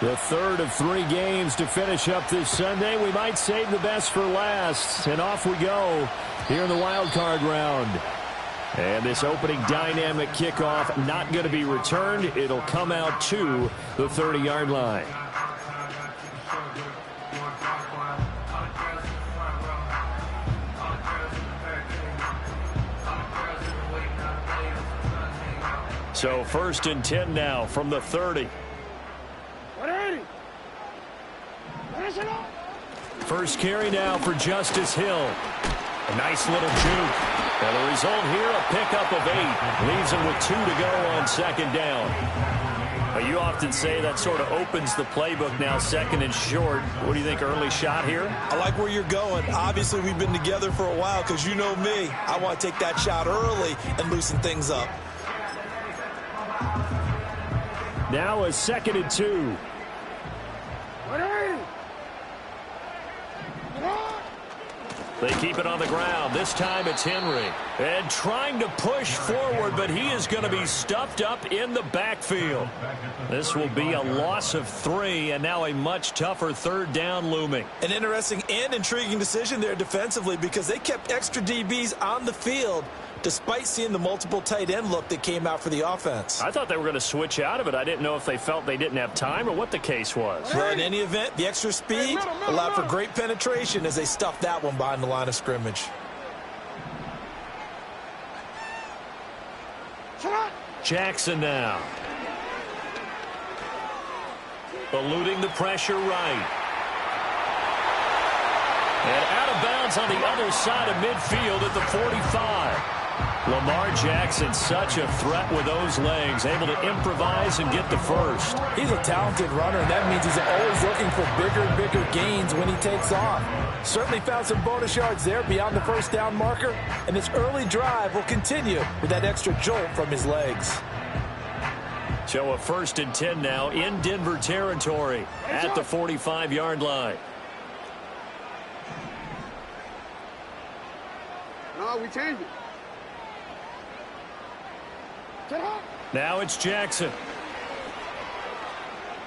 The third of 3 games to finish up this Sunday. We might save the best for last. And off we go here in the wild card round. And this opening dynamic kickoff not going to be returned. It'll come out to the 30-yard line. So 1st and 10 now from the 30. First carry now for Justice Hill. A nice little juke. And the result here, a pickup of 8. Leaves him with 2 to go on 2nd down. Well, you often say that sort of opens the playbook now, 2nd and short. What do you think, early shot here? I like where you're going. Obviously, we've been together for a while because you know me. I want to take that shot early and loosen things up. Now a 2nd and 2. They keep it on the ground. This time it's Henry. And trying to push forward, but he is going to be stuffed up in the backfield. This will be a loss of 3, and now a much tougher 3rd down looming. An interesting and intriguing decision there defensively because they kept extra DBs on the field despite seeing the multiple tight end look that came out for the offense. I thought they were going to switch out of it. I didn't know if they felt they didn't have time or what the case was. Well, in any event, the extra speed allowed for great penetration as they stuffed that one behind the line of scrimmage. Jackson now. Eluding the pressure right. And out of bounds on the other side of midfield at the 45. Lamar Jackson, such a threat with those legs, able to improvise and get the first. He's a talented runner, and that means he's always looking for bigger and bigger gains when he takes off. Certainly found some bonus yards there beyond the 1st down marker, and this early drive will continue with that extra jolt from his legs. So a 1st and 10 now in Denver territory at the 45-yard line. No, we changed it. Now it's Jackson.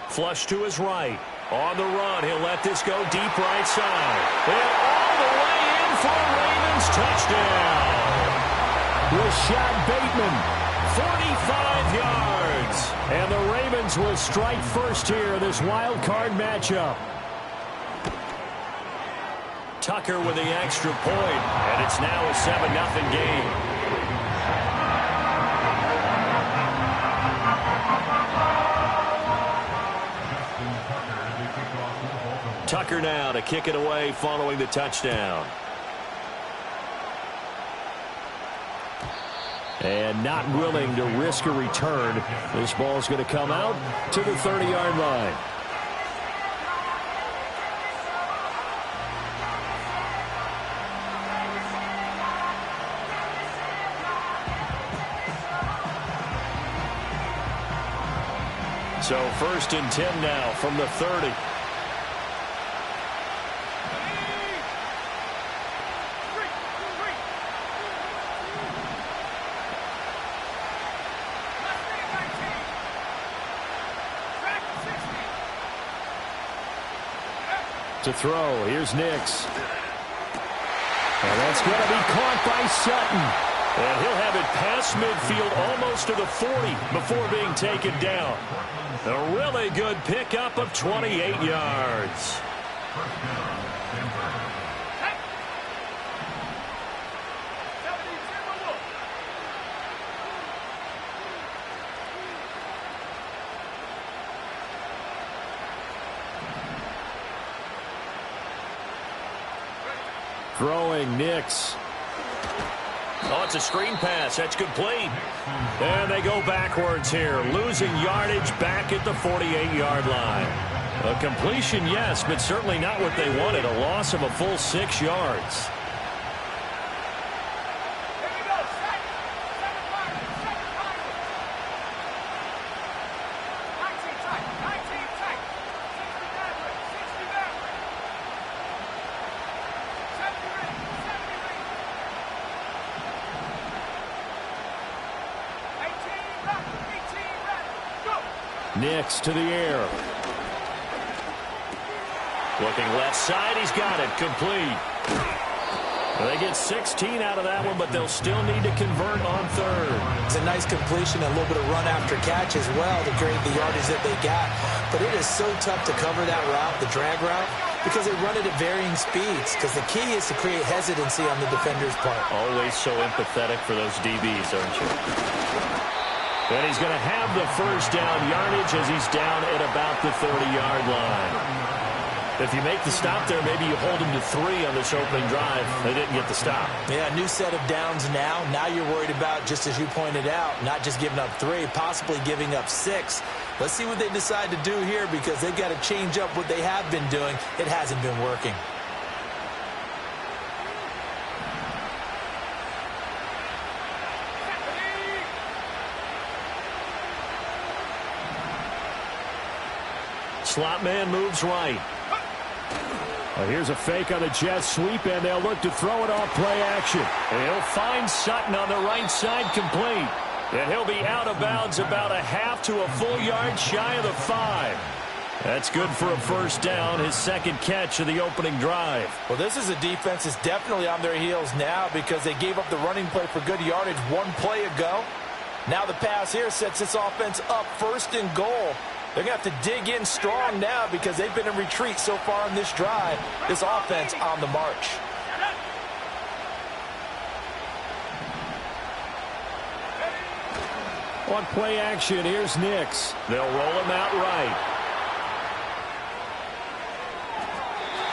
Flush to his right. On the run, he'll let this go deep right side. And all the way in for a Ravens touchdown. Rashad Bateman, 45 yards. And the Ravens will strike first here in this wild card matchup. Tucker with the extra point, and it's now a 7-0 game. Tucker now to kick it away following the touchdown. And not willing to risk a return. This ball's going to come out to the 30-yard line. So 1st and 10 now from the 30. To throw, here's Nix. And that's going to be caught by Sutton. And he'll have it past midfield almost to the 40 before being taken down. A really good pickup of 28 yards. Throwing Nix. Oh, it's a screen pass. That's complete. And they go backwards here, losing yardage back at the 48-yard line. A completion, yes, but certainly not what they wanted. A loss of a full 6 yards. Nix to the air. Looking left side, he's got it, complete. They get 16 out of that one, but they'll still need to convert on third. It's a nice completion, a little bit of run after catch as well to create the yardage that they got. But it is so tough to cover that route, the drag route, because they run it at varying speeds. Because the key is to create hesitancy on the defender's part. Always so empathetic for those DBs, aren't you? And he's going to have the first down yardage as he's down at about the 30-yard line. If you make the stop there, maybe you hold them to 3 on this opening drive. They didn't get the stop. Yeah, new set of downs now. Now you're worried about, just as you pointed out, not just giving up 3, possibly giving up 6. Let's see what they decide to do here because they've got to change up what they have been doing. It hasn't been working. Slot man moves right. Well, here's a fake on the jet sweep, and they'll look to throw it off play action. And he'll find Sutton on the right side, complete. And he'll be out of bounds about a half to a full yard shy of the 5. That's good for a first down, his second catch of the opening drive. Well, this is a defense that's definitely on their heels now because they gave up the running play for good yardage one play ago. Now the pass here sets this offense up first and goal. They're going to have to dig in strong now because they've been in retreat so far in this drive. This offense on the march. On play action, here's Nix. They'll roll him out right.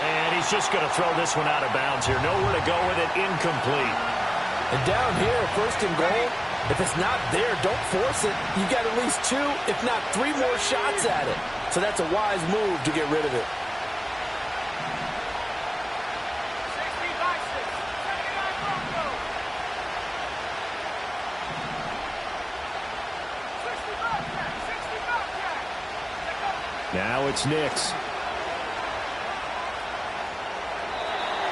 And he's just going to throw this one out of bounds here. Nowhere to go with it, incomplete. And down here, first and goal. If it's not there, don't force it. You got at least 2, if not 3 more shots at it. So that's a wise move to get rid of it. Now it's Nix.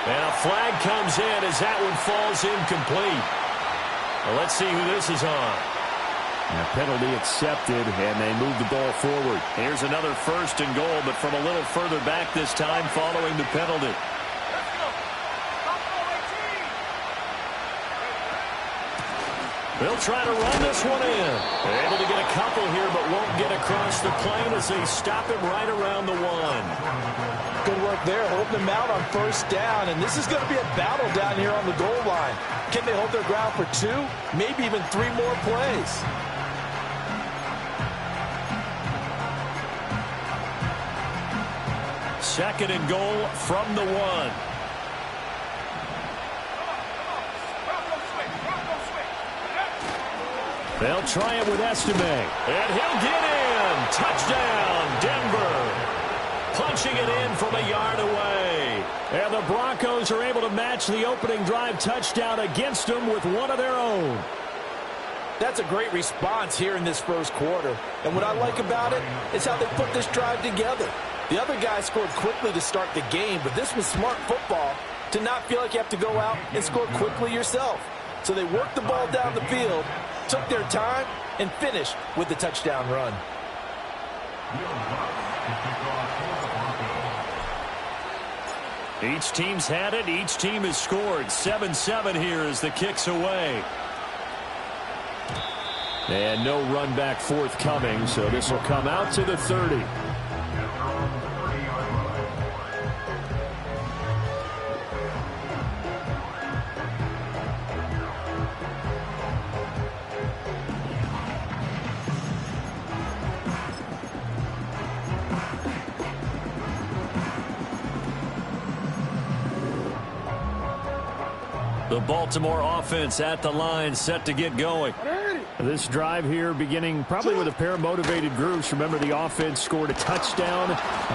And a flag comes in as that one falls incomplete. Well, let's see who this is on. A penalty accepted, and they move the ball forward. Here's another first and goal, but from a little further back this time following the penalty. They'll try to run this one in. They're able to get a couple here, but won't get across the plane as they stop him right around the 1. Good work there, holding them out on first down, and this is going to be a battle down here on the goal line. Can they hold their ground for 2, maybe even 3 more plays? Second and goal from the 1. They'll try it with Estime. And he'll get in. Touchdown, Denver. Punching it in from a yard away. And the Broncos are able to match the opening drive touchdown against them with one of their own. That's a great response here in this first quarter. And what I like about it is how they put this drive together. The other guy scored quickly to start the game, but this was smart football to not feel like you have to go out and score quickly yourself. So they worked the ball down the field, took their time, and finished with the touchdown run. Each team's had it. Each team has scored. 7-7 here as the kick's away. And no run back forthcoming, so this will come out to the 30. The Baltimore offense at the line, set to get going. This drive here beginning probably with a pair of motivated groups. Remember, the offense scored a touchdown.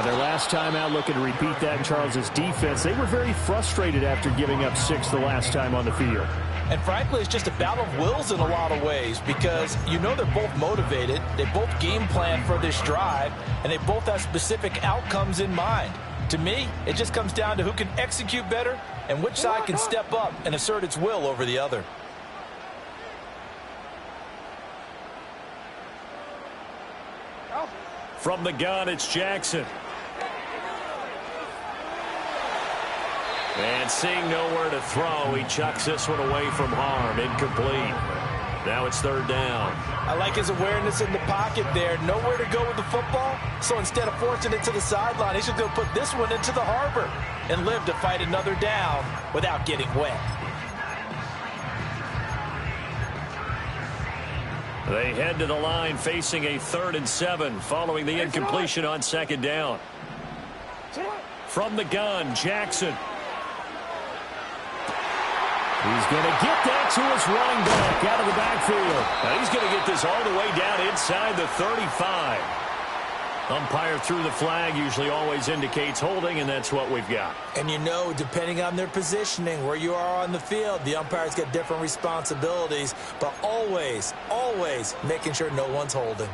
Their last time out, looking to repeat that in Charles's defense. They were very frustrated after giving up 6 the last time on the field. And frankly, it's just a battle of wills in a lot of ways because you know they're both motivated. They both game plan for this drive, and they both have specific outcomes in mind. To me, it just comes down to who can execute better and which side can step up and assert its will over the other. From the gun, it's Jackson. And seeing nowhere to throw, he chucks this one away from harm. Incomplete. Now it's third down. I like his awareness in the pocket there. Nowhere to go with the football. So instead of forcing it to the sideline, he's just going to put this one into the harbor and live to fight another down without getting wet. They head to the line facing a 3rd and 7 following the incompletion on second down. From the gun, Jackson. He's going to get that to his running back out of the backfield. Now he's going to get this all the way down inside the 35. Umpire threw the flag, usually always indicates holding, and that's what we've got. And you know, depending on their positioning, where you are on the field, the umpire's got different responsibilities, but always, always making sure no one's holding.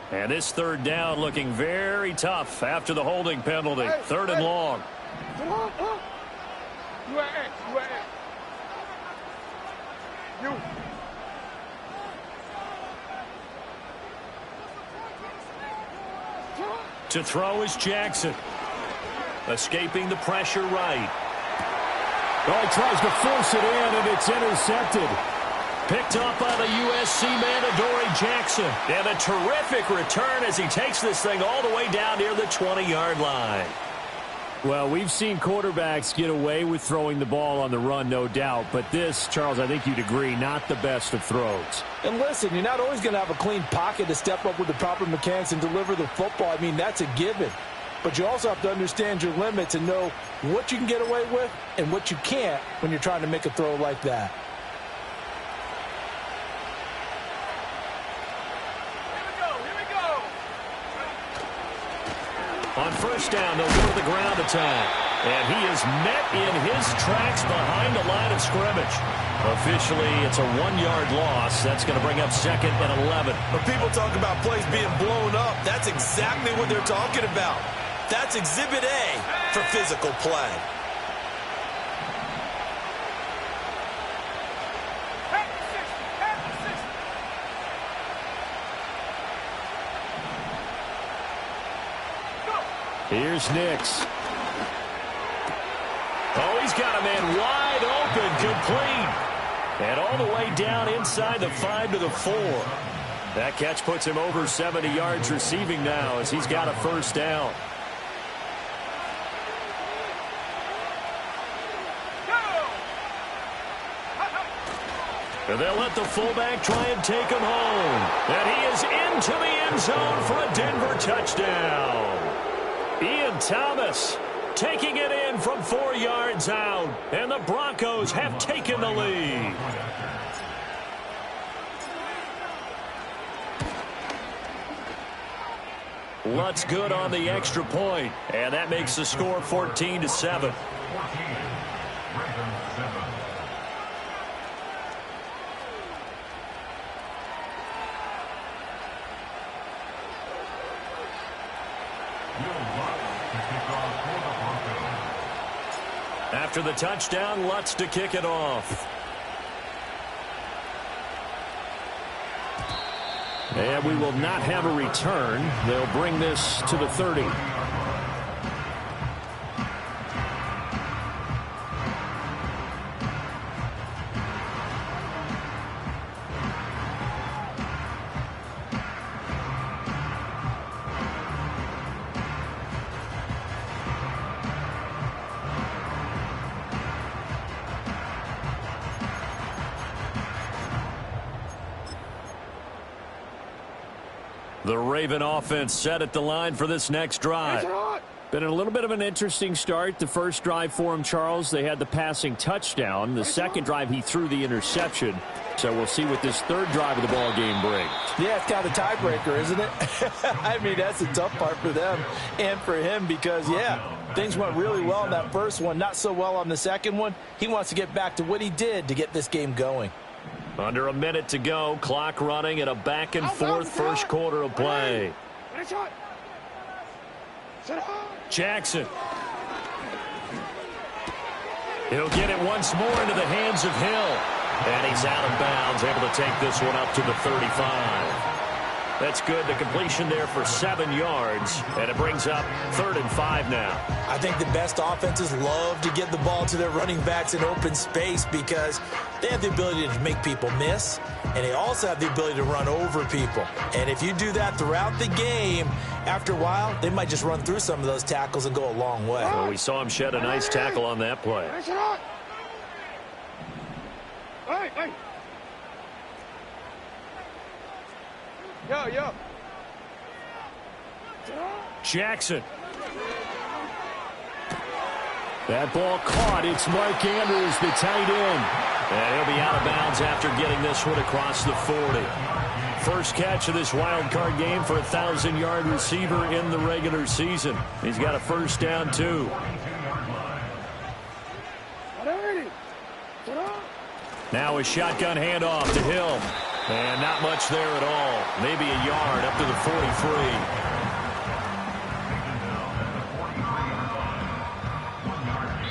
And this third down looking very tough after the holding penalty. Third and long. To throw is Jackson. Escaping the pressure right. Oh, he tries to force it in, and it's intercepted. Picked up by the USC man, Adoree Jackson. And a terrific return as he takes this thing all the way down near the 20-yard line. Well, we've seen quarterbacks get away with throwing the ball on the run, no doubt. But this, Charles, I think you'd agree, not the best of throws. And listen, you're not always going to have a clean pocket to step up with the proper mechanics and deliver the football. I mean, that's a given. But you also have to understand your limits and know what you can get away with and what you can't when you're trying to make a throw like that. On first down, they'll go to the ground attack. And he is met in his tracks behind the line of scrimmage. Officially, it's a 1-yard loss. That's going to bring up 2nd and 11. When people talk about plays being blown up, that's exactly what they're talking about. That's Exhibit A for physical play. Here's Nix. Oh, he's got a man wide open, complete. And all the way down inside the 5 to the 4. That catch puts him over 70 yards receiving now as he's got a first down. And they'll let the fullback try and take him home. And he is into the end zone for a Denver touchdown. Ian Thomas taking it in from 4 yards out. And the Broncos have taken the lead. Lutz good on the extra point. And that makes the score 14-7. After the touchdown, Lutz to kick it off. And we will not have a return. They'll bring this to the 30. The Raven offense set at the line for this next drive. Been a little bit of an interesting start. The first drive for him, Charles, they had the passing touchdown. The second drive, he threw the interception. So we'll see what this third drive of the ball game brings. Yeah, it's kind of a tiebreaker, isn't it? I mean, that's the tough part for them and for him because, yeah, things went really well in that first one, not so well on the second one. He wants to get back to what he did to get this game going. Under a minute to go, clock running at a back-and-forth first quarter of play. Jackson. He'll get it once more into the hands of Hill. And he's out of bounds, able to take this one up to the 35. That's good. The completion there for 7 yards, and it brings up 3rd and 5 now. I think the best offenses love to get the ball to their running backs in open space because they have the ability to make people miss, and they also have the ability to run over people. And if you do that throughout the game, after a while, they might just run through some of those tackles and go a long way. Well, we saw him shed a nice tackle on that play. Hey. Yo. Jackson. That ball caught. It's Mark Andrews, the tight end. And he'll be out of bounds after getting this one across the 40. First catch of this wild card game for a 1,000-yard receiver in the regular season. He's got a first down, too. Now a shotgun handoff to Hill. And not much there at all. Maybe a yard up to the 43.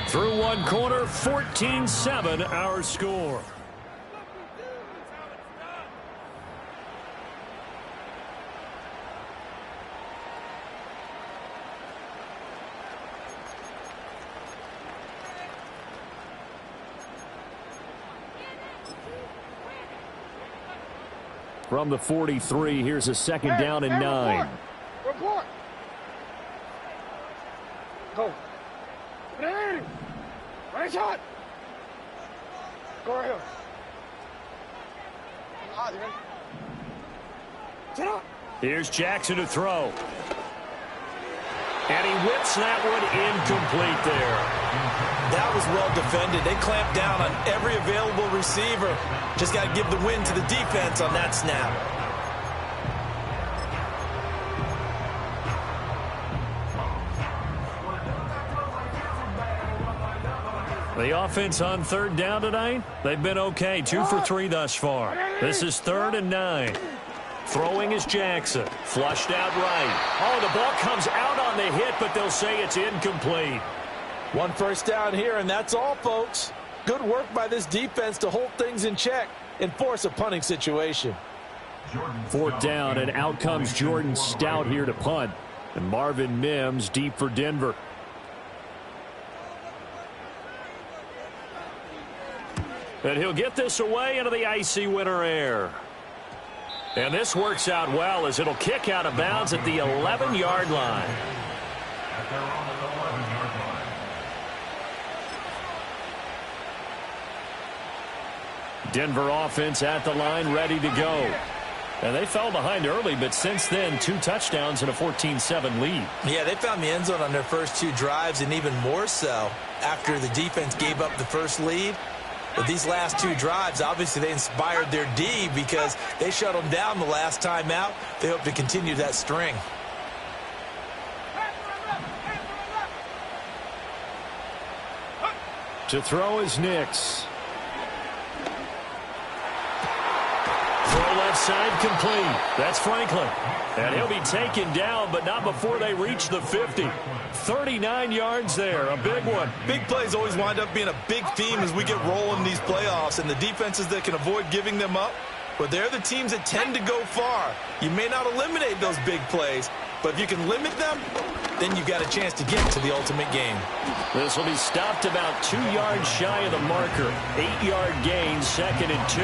Through one corner, 14-7 our score. From the 43, here's a second down and 9. Report. Go. Right shot. Go right here. Here's Jackson to throw. And he whips that one incomplete there. That was well defended. They clamped down on every available receiver. Just got to give the win to the defense on that snap. The offense on 3rd down tonight, they've been okay. 2 for 3 thus far. This is 3rd and 9. Throwing is Jackson. Flushed out right. Oh, the ball comes out on the hit, but they'll say it's incomplete. 1 first down here, and that's all, folks. Good work by this defense to hold things in check and force a punting situation. 4th down, and out comes Jordan Stout here to punt. And Marvin Mims deep for Denver. And he'll get this away into the icy winter air. And this works out well as it'll kick out of bounds at the 11-yard line. Denver offense at the line, ready to go. And they fell behind early, but since then, 2 touchdowns and a 14-7 lead. Yeah, they found the end zone on their first 2 drives, and even more so after the defense gave up the first lead. But these last 2 drives, obviously they inspired their D because they shut them down the last time out. They hope to continue that string. To throw is Nix. Throw left side complete. That's Franklin. And he'll be taken down, but not before they reach the 50. 39 yards there, a big one. Big plays always wind up being a big theme as we get rolling in these playoffs, and the defenses that can avoid giving them up, but they're the teams that tend to go far. You may not eliminate those big plays, but if you can limit them, then you've got a chance to get to the ultimate game. This will be stopped about 2 yards shy of the marker. 8-yard gain, 2nd and 2.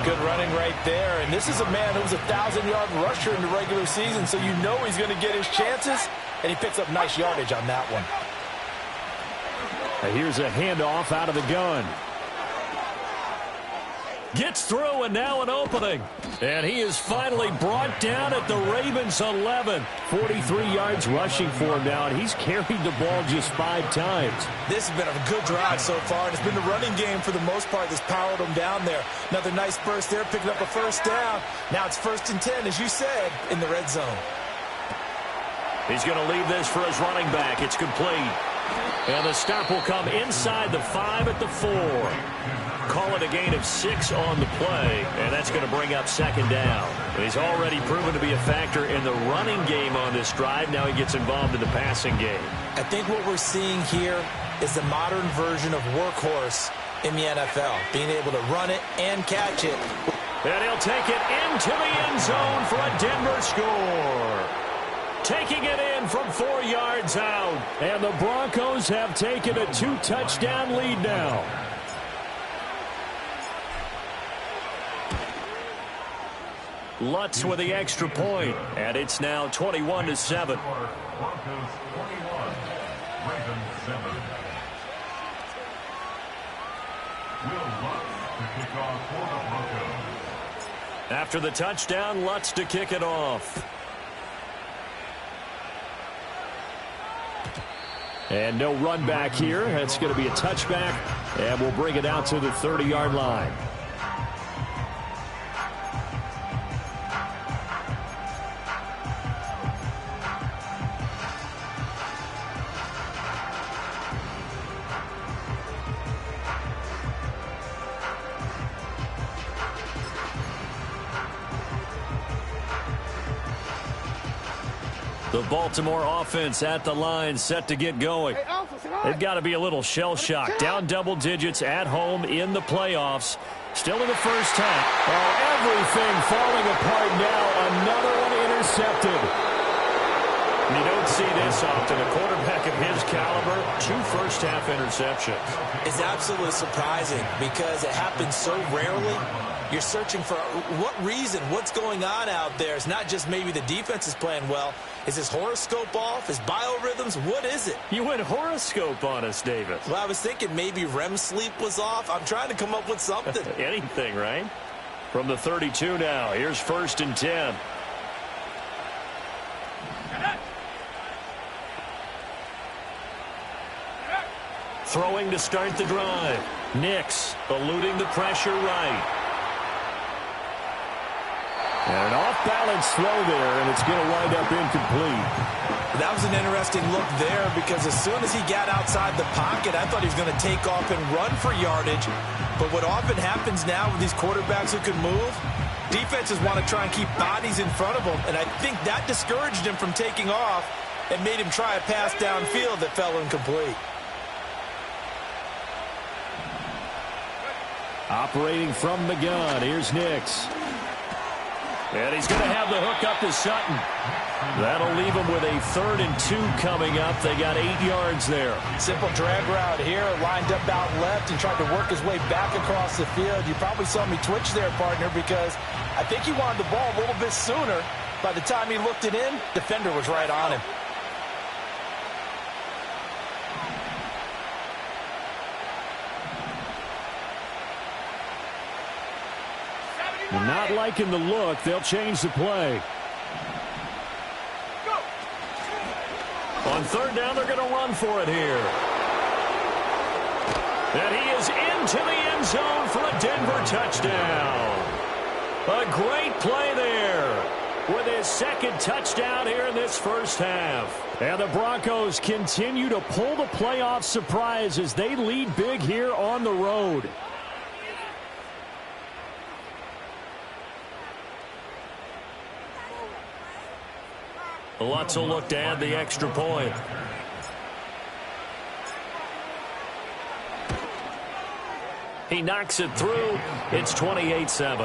Good running right there, and this is a man who was a 1,000-yard rusher in the regular season, so you know he's going to get his chances, and he picks up nice yardage on that one. Here's a handoff out of the gun. Gets through, and now an opening. And he is finally brought down at the Ravens 11. 43 yards rushing for him now, and he's carried the ball just 5 times. This has been a good drive so far, and it's been the running game for the most part that's powered him down there. Another nice burst there, picking up a first down. Now it's 1st and 10, as you said, in the red zone. He's going to leave this for his running back. It's complete. And the stop will come inside the 5 at the 4. Call it a gain of 6 on the play, and that's going to bring up 2nd down. He's already proven to be a factor in the running game on this drive. Now he gets involved in the passing game. I think what we're seeing here is the modern version of workhorse in the NFL, being able to run it and catch it. And he'll take it into the end zone for a Denver score. Taking it in from 4 yards out. And the Broncos have taken a 2-touchdown lead now. Lutz with the extra point, and it's now 21-7. After the touchdown, Lutz to kick it off. And no run back here. That's going to be a touchback, and we'll bring it out to the 30-yard line. The Baltimore offense at the line, set to get going. They've got to be a little shell-shocked. Down double digits at home in the playoffs. Still in the first half. Oh, everything falling apart now. Another one intercepted. You don't see this often. A quarterback of his caliber, 2 first-half interceptions. It's absolutely surprising because it happens so rarely. You're searching for what reason, what's going on out there. It's not just maybe the defense is playing well. Is his horoscope off? His biorhythms? What is it? You went horoscope on us, Davis. Well, I was thinking maybe REM sleep was off. I'm trying to come up with something. Anything, right? From the 32 now. Here's 1st and 10. Throwing to start the drive. Nix eluding the pressure right. And an off-balance throw there, and it's going to wind up incomplete. That was an interesting look there because as soon as he got outside the pocket, I thought he was going to take off and run for yardage. But what often happens now with these quarterbacks who can move, defenses want to try and keep bodies in front of them, and I think that discouraged him from taking off and made him try a pass downfield that fell incomplete. Operating from the gun, here's Nix. And he's going to have the hook up to Sutton. That'll leave him with a 3rd and 2 coming up. They got 8 yards there. Simple drag route here, lined up out left and tried to work his way back across the field. You probably saw me twitch there, partner, because I think he wanted the ball a little bit sooner. By the time he looked it in, defender was right on him. Not liking the look. They'll change the play. On 3rd down, they're going to run for it here. And he is into the end zone for a Denver touchdown. A great play there with his 2nd touchdown here in this first half. And the Broncos continue to pull the playoff surprise as they lead big here on the road. Lutz will look to add the extra point. He knocks it through. It's 28-7.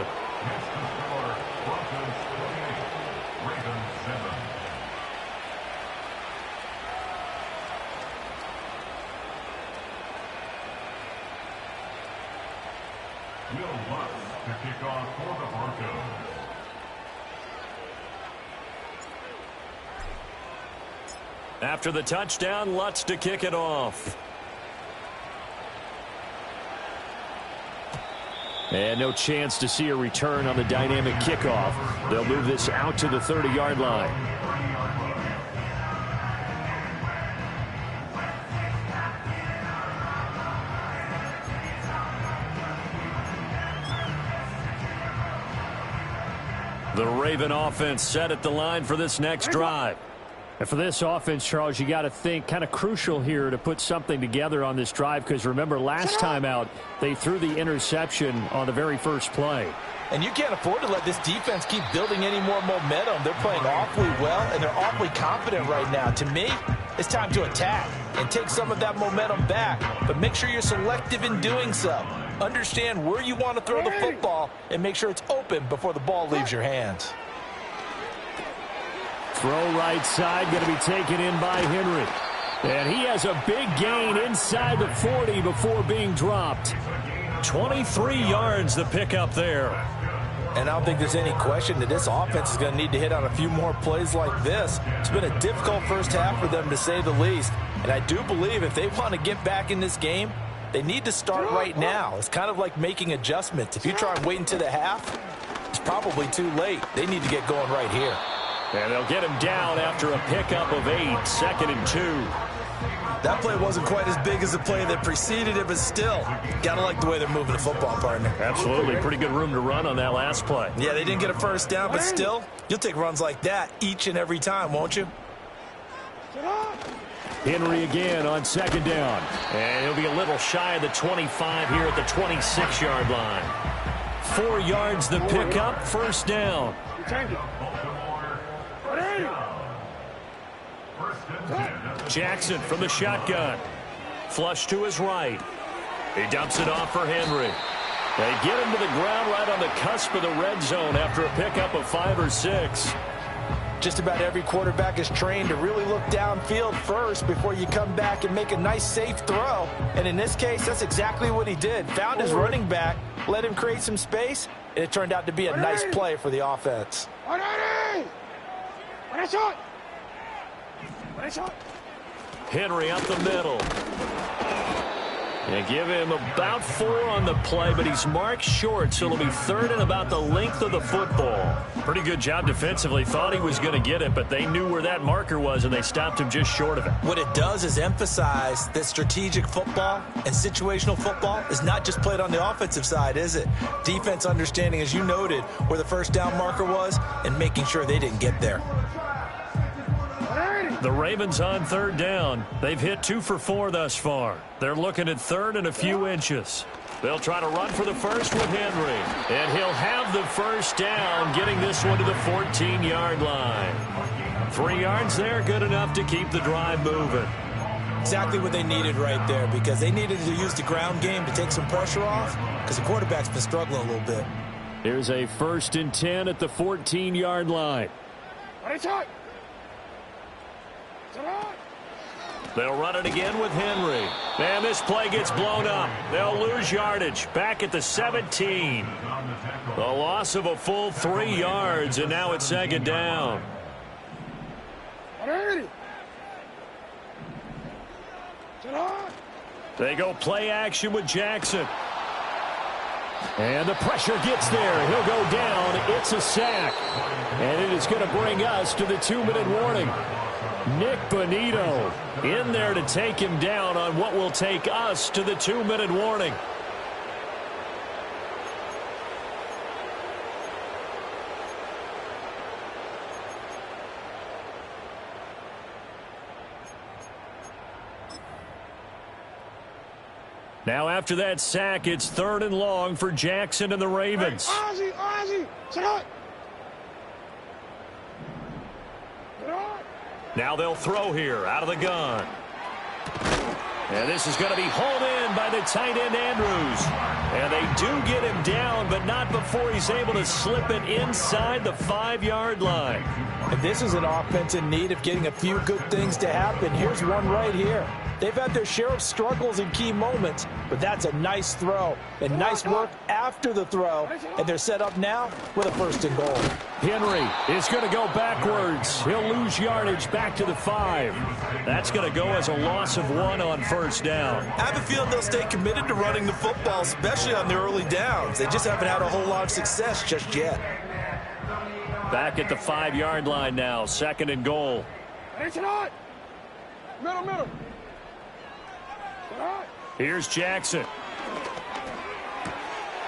Lutz to kick off for the Broncos. After the touchdown, Lutz to kick it off. And no chance to see a return on the dynamic kickoff. They'll move this out to the 30-yard line. The Raven offense set at the line for this next drive. And for this offense, Charles, you got to think kind of crucial here to put something together on this drive because remember last time out they threw the interception on the very first play. And you can't afford to let this defense keep building any more momentum. They're playing awfully well, and they're awfully confident right now. To me, it's time to attack and take some of that momentum back, but make sure you're selective in doing so. Understand where you want to throw the football and make sure it's open before the ball leaves your hands. Throw right side, going to be taken in by Henry. And he has a big gain inside the 40 before being dropped. 23 yards the pickup there. And I don't think there's any question that this offense is going to need to hit on a few more plays like this. It's been a difficult first half for them, to say the least. And I do believe if they want to get back in this game, they need to start right now. It's kind of like making adjustments. If you try and wait until the half, it's probably too late. They need to get going right here. And they'll get him down after a pickup of 8, 2nd and 2. That play wasn't quite as big as the play that preceded it, but still, gotta like the way they're moving the football, partner. Absolutely. Pretty good room to run on that last play. Yeah, they didn't get a first down, but still, you'll take runs like that each and every time, won't you? Henry again on 2nd down. And he'll be a little shy of the 25 here at the 26-yard line. 4 yards the pickup, first down. Jackson from the shotgun. Flush to his right. He dumps it off for Henry. They get him to the ground right on the cusp of the red zone after a pickup of 5 or 6. Just about every quarterback is trained to really look downfield first before you come back and make a nice, safe throw. And in this case, that's exactly what he did. Found his running back, let him create some space, and it turned out to be a nice play for the offense. Henry up the middle. They give him about 4 on the play, but he's marked short, so it'll be 3rd and about the length of the football. Pretty good job defensively. Thought he was going to get it, but they knew where that marker was, and they stopped him just short of it. What it does is emphasize that strategic football and situational football is not just played on the offensive side, is it? Defense understanding, as you noted, where the first down marker was and making sure they didn't get there. The Ravens on 3rd down. They've hit 2 for 4 thus far. They're looking at 3rd and a few inches. They'll try to run for the first with Henry. And he'll have the first down, getting this one to the 14-yard line. 3 yards there, good enough to keep the drive moving. Exactly what they needed right there, because they needed to use the ground game to take some pressure off, because the quarterback's been struggling a little bit. Here's a 1st and 10 at the 14-yard line. They'll run it again with Henry. And this play gets blown up. They'll lose yardage back at the 17. The loss of a full 3 yards, and now it's 2nd down. They go play action with Jackson. And the pressure gets there. He'll go down. It's a sack. And it is going to bring us to the 2-minute warning. Nick Bonito in there to take him down on what will take us to the 2-minute warning. Now after that sack, it's 3rd and long for Jackson and the Ravens. Ozzie, sit up. Now they'll throw here out of the gun. And this is going to be hauled in by the tight end Andrews. And they do get him down, but not before he's able to slip it inside the 5-yard line. And this is an offense in need of getting a few good things to happen. Here's one right here. They've had their share of struggles in key moments, but that's a nice throw and nice work after the throw. And they're set up now with a 1st and goal. Henry is going to go backwards. He'll lose yardage back to the 5. That's going to go as a loss of 1 on 1st down. I have a feeling they'll stay committed to running the football, especially on the early downs. They just haven't had a whole lot of success just yet. Back at the 5-yard line now, 2nd and goal. Middle. Here's Jackson.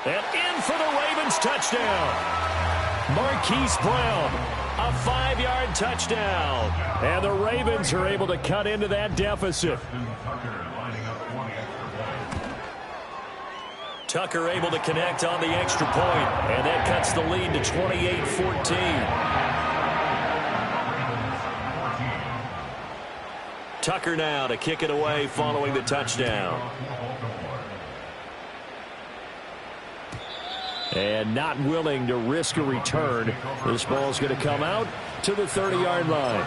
And in for the Ravens touchdown. Marquise Brown, a 5-yard touchdown. And the Ravens are able to cut into that deficit. Tucker able to connect on the extra point, and that cuts the lead to 28-14. Tucker now to kick it away following the touchdown. and not willing to risk a return. This ball's going to come out to the 30-yard line.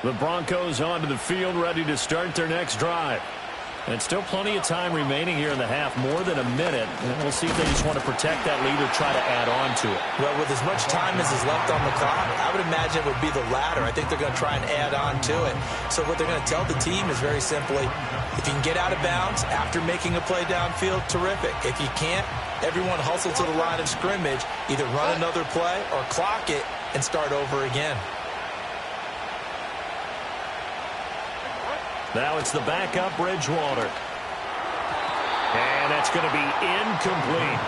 The Broncos onto the field, ready to start their next drive. And still plenty of time remaining here in the half, more than a minute. And we'll see if they just want to protect that lead or try to add on to it. Well, with as much time as is left on the clock, I would imagine it would be the latter. I think they're going to try and add on to it. So what they're going to tell the team is very simply, if you can get out of bounds after making a play downfield, terrific. If you can't, everyone hustle to the line of scrimmage, either run another play or clock it and start over again. Now it's the backup, Bridgewater. And that's going to be incomplete.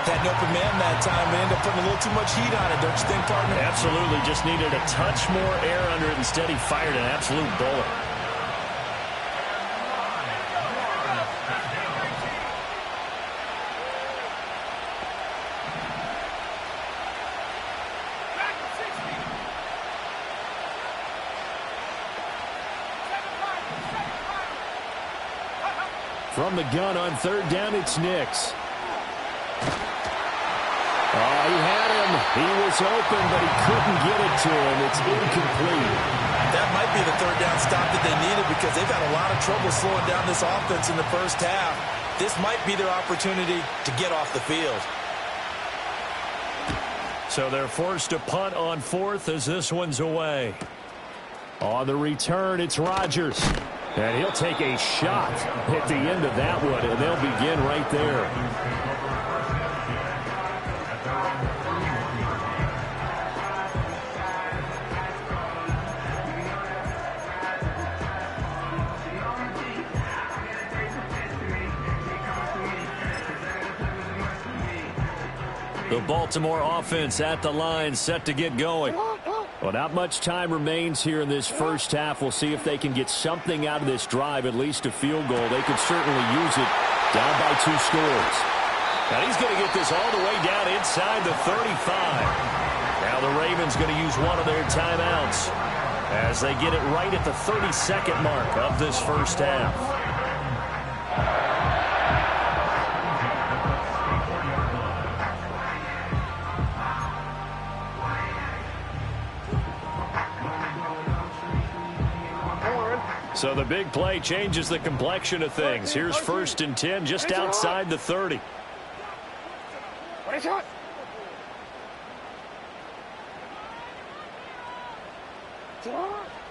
Had an open man that time, but ended up putting a little too much heat on it, don't you think, partner? Absolutely. Just needed a touch more air under it. Instead, he fired an absolute bullet. From the gun on third down, it's Nix. Oh, he had him. He was open, but he couldn't get it to him. It's incomplete. That might be the third down stop that they needed because they've had a lot of trouble slowing down this offense in the first half. This might be their opportunity to get off the field. So they're forced to punt on fourth as this one's away. On the return, it's Rodgers. And he'll take a shot at the end of that one, and they'll begin right there. The Baltimore offense at the line, set to get going. Well, not much time remains here in this first half. We'll see if they can get something out of this drive, at least a field goal. They could certainly use it down by 2 scores. Now he's going to get this all the way down inside the 35. Now the Ravens going to use one of their timeouts as they get it right at the 32nd mark of this first half. So the big play changes the complexion of things. Here's 1st and 10 just outside the 30.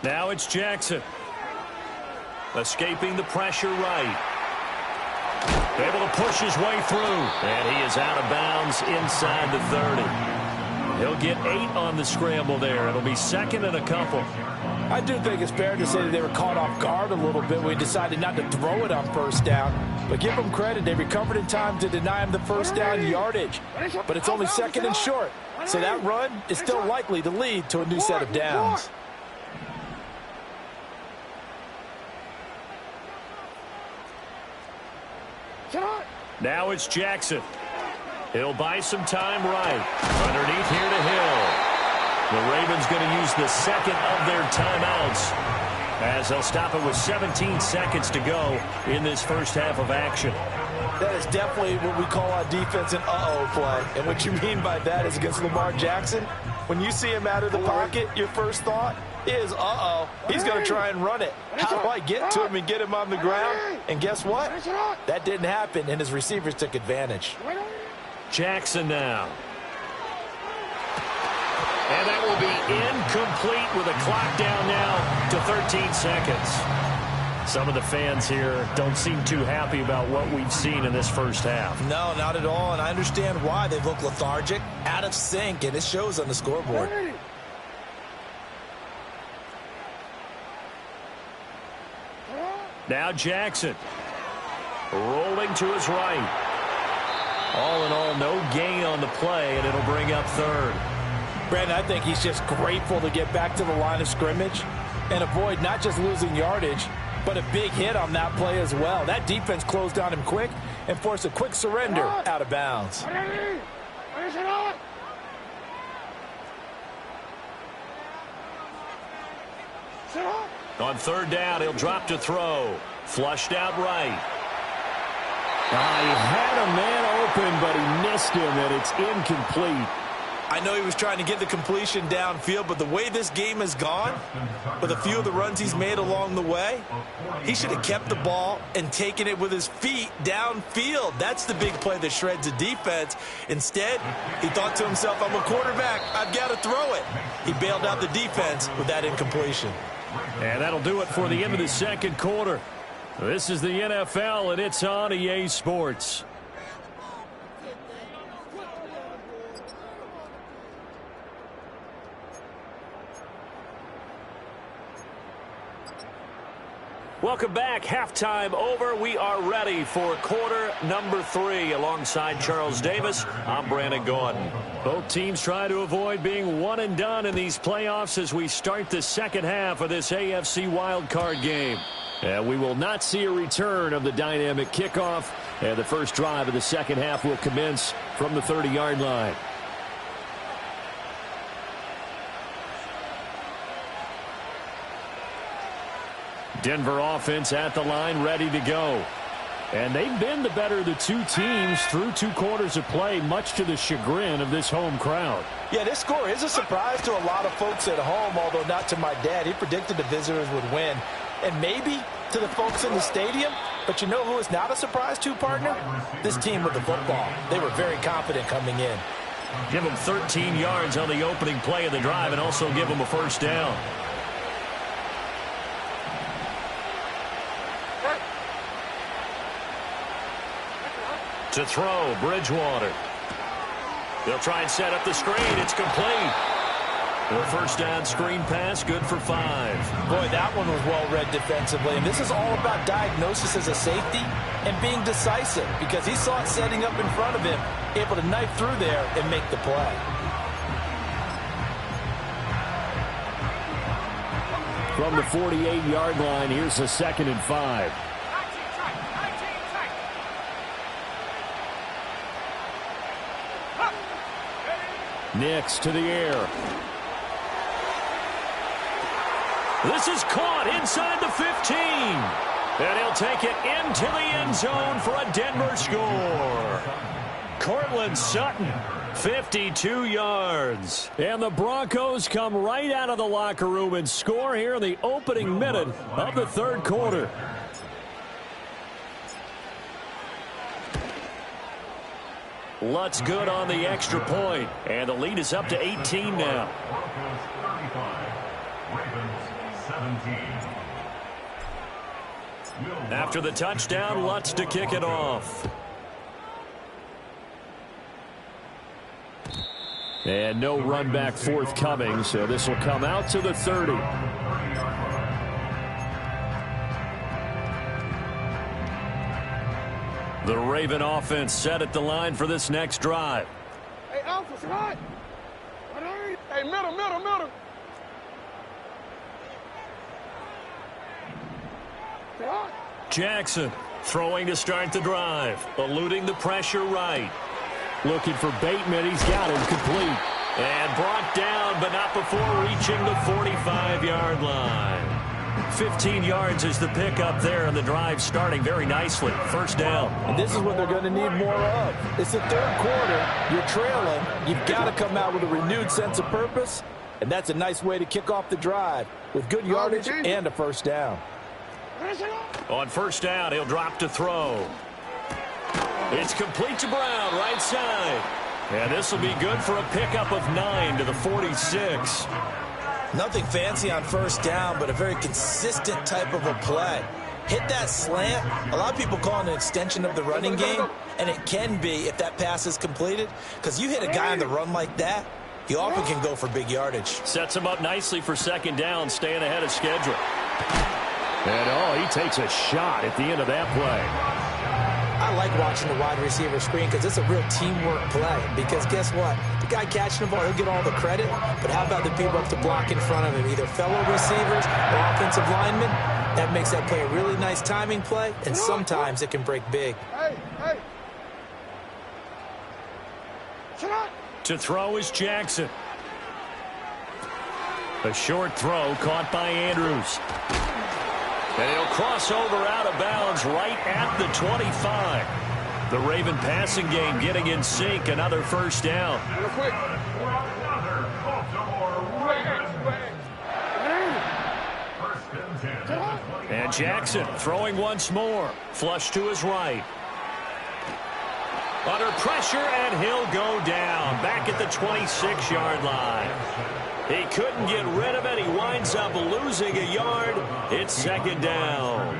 Now it's Jackson. Escaping the pressure right. Able to push his way through. And he is out of bounds inside the 30. He'll get 8 on the scramble there. It'll be 2nd and a couple. I do think it's fair to say that they were caught off guard a little bit when we decided not to throw it on first down. But give them credit. They recovered in time to deny him the first down yardage. But it's only 2nd and short. So that run is still likely to lead to a new set of downs. Now it's Jackson. He'll buy some time right. Underneath here to Hill. The Ravens going to use the 2nd of their timeouts as they'll stop it with 17 seconds to go in this first half of action. That is definitely what we call our defense an uh-oh play. And what you mean by that is against Lamar Jackson, when you see him out of the pocket, your first thought is, uh-oh, he's going to try and run it. How do I get to him and get him on the ground? And guess what? That didn't happen, and his receivers took advantage. Jackson now. And that will be incomplete with a clock down now to 13 seconds. Some of the fans here don't seem too happy about what we've seen in this first half. No, not at all, and I understand why. They look lethargic, out of sync, and it shows on the scoreboard. Now Jackson. Rolling to his right. All in all, no gain on the play, and it'll bring up 3rd. Brandon, I think he's just grateful to get back to the line of scrimmage and avoid not just losing yardage, but a big hit on that play as well. That defense closed on him quick and forced a quick surrender out of bounds. On third down, he'll drop to throw. Flushed out right. He had a man open, but he missed him, and it's incomplete. I know he was trying to get the completion downfield, but the way this game has gone, with a few of the runs he's made along the way, he should have kept the ball and taken it with his feet downfield. That's the big play that shreds the defense. Instead, he thought to himself, I'm a quarterback, I've got to throw it. He bailed out the defense with that incompletion. And that'll do it for the end of the second quarter. This is the NFL, and it's on EA Sports. Welcome back. Halftime over. We are ready for quarter number 3. Alongside Charles Davis, I'm Brandon Gordon. Both teams try to avoid being one and done in these playoffs as we start the second half of this AFC Wildcard game. And we will not see a return of the dynamic kickoff. And the first drive of the second half will commence from the 30-yard line. Denver offense at the line, ready to go. And they've been the better of the two teams through 2 quarters of play, much to the chagrin of this home crowd. Yeah, this score is a surprise to a lot of folks at home, although not to my dad. He predicted the visitors would win. And maybe to the folks in the stadium. But you know who is not a surprise to, partner? This team with the football. They were very confident coming in. Give them 13 yards on the opening play of the drive and also give them a first down. To throw, Bridgewater. They'll try and set up the screen. It's complete. The first down screen pass, good for 5. Boy, that one was well read defensively. And this is all about diagnosis as a safety and being decisive, because he saw it setting up in front of him, able to knife through there and make the play. From the 48-yard line, here's a 2nd and 5. Nix to the air. This is caught inside the 15. And he'll take it into the end zone for a Denver score. Cortland Sutton, 52 yards. And the Broncos come right out of the locker room and score here in the opening minute of the third quarter. Lutz good on the extra point. And the lead is up to 18 now. After the touchdown, Lutz to kick it off. And no run back forthcoming, so this will come out to the 30. The Raven offense set at the line for this next drive. Hey, Alpha, Scott. Hey, middle. Jackson throwing to start the drive, eluding the pressure right. Looking for Bateman. He's got him complete. And brought down, but not before reaching the 45-yard line. 15 yards is the pickup there, and the drive starting very nicely. First down. And this is what they're going to need more of. It's the third quarter. You're trailing. You've got to come out with a renewed sense of purpose, and that's a nice way to kick off the drive with good yardage and a first down. On first down, he'll drop to throw. It's complete to Brown, right side. And this will be good for a pickup of 9 to the 46. Nothing fancy on first down, but a very consistent type of a play. Hit that slant. A lot of people call it an extension of the running game, and it can be if that pass is completed, because you hit a guy on the run like that, he often can go for big yardage. Sets him up nicely for second down, staying ahead of schedule. And, he takes a shot at the end of that play. I like watching the wide receiver screen because it's a real teamwork play. Because guess what? The guy catching the ball, he'll get all the credit. But how about the people up to block in front of him, either fellow receivers or offensive linemen? That makes that play a really nice timing play, and sometimes it can break big. Hey. To throw is Jackson. A short throw caught by Andrews. And he'll cross over out of bounds right at the 25. The Raven passing game getting in sync. Another first down. And Jackson throwing once more. Flush to his right. Under pressure, and he'll go down. Back at the 26-yard line. He couldn't get rid of it. He winds up losing a yard. It's second down.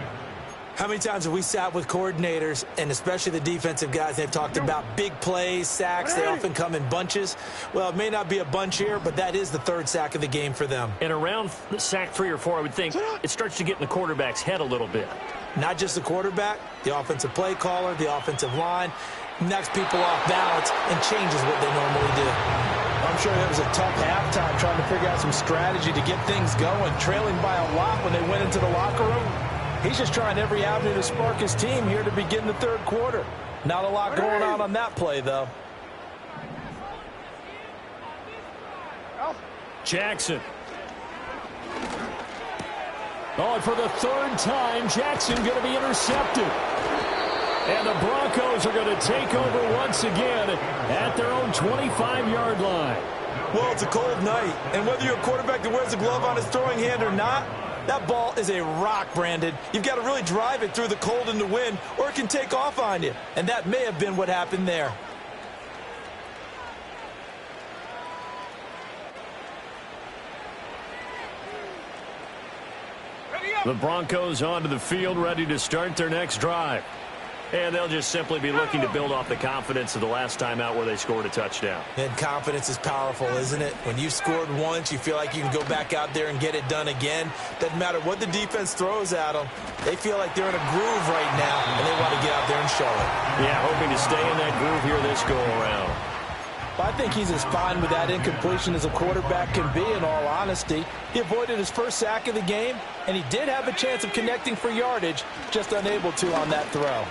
How many times have we sat with coordinators, and especially the defensive guys, they've talked about big plays, sacks. They often come in bunches. Well, it may not be a bunch here, but that is the third sack of the game for them. And around sack 3 or 4, I would think it starts to get in the quarterback's head a little bit. Not just the quarterback, the offensive play caller, the offensive line, knocks people off balance and changes what they normally do. I'm sure it was a tough halftime trying to figure out some strategy to get things going, trailing by a lot when they went into the locker room. He's just trying every avenue to spark his team here to begin the third quarter. Not a lot going on that play, though. Jackson. Oh, and for the third time, Jackson going to be intercepted. And the Broncos are going to take over once again at their own 25-yard line. Well, it's a cold night, and whether you're a quarterback that wears a glove on his throwing hand or not, that ball is a rock, Brandon. You've got to really drive it through the cold and the wind, or it can take off on you. And that may have been what happened there. The Broncos onto the field, ready to start their next drive. And they'll just simply be looking to build off the confidence of the last time out where they scored a touchdown. And confidence is powerful, isn't it? When you scored once, you feel like you can go back out there and get it done again. Doesn't matter what the defense throws at them. They feel like they're in a groove right now, and they want to get out there and show it. Yeah, hoping to stay in that groove here this go-around. I think he's as fine with that incompletion as a quarterback can be, in all honesty. He avoided his first sack of the game, and he did have a chance of connecting for yardage, just unable to on that throw.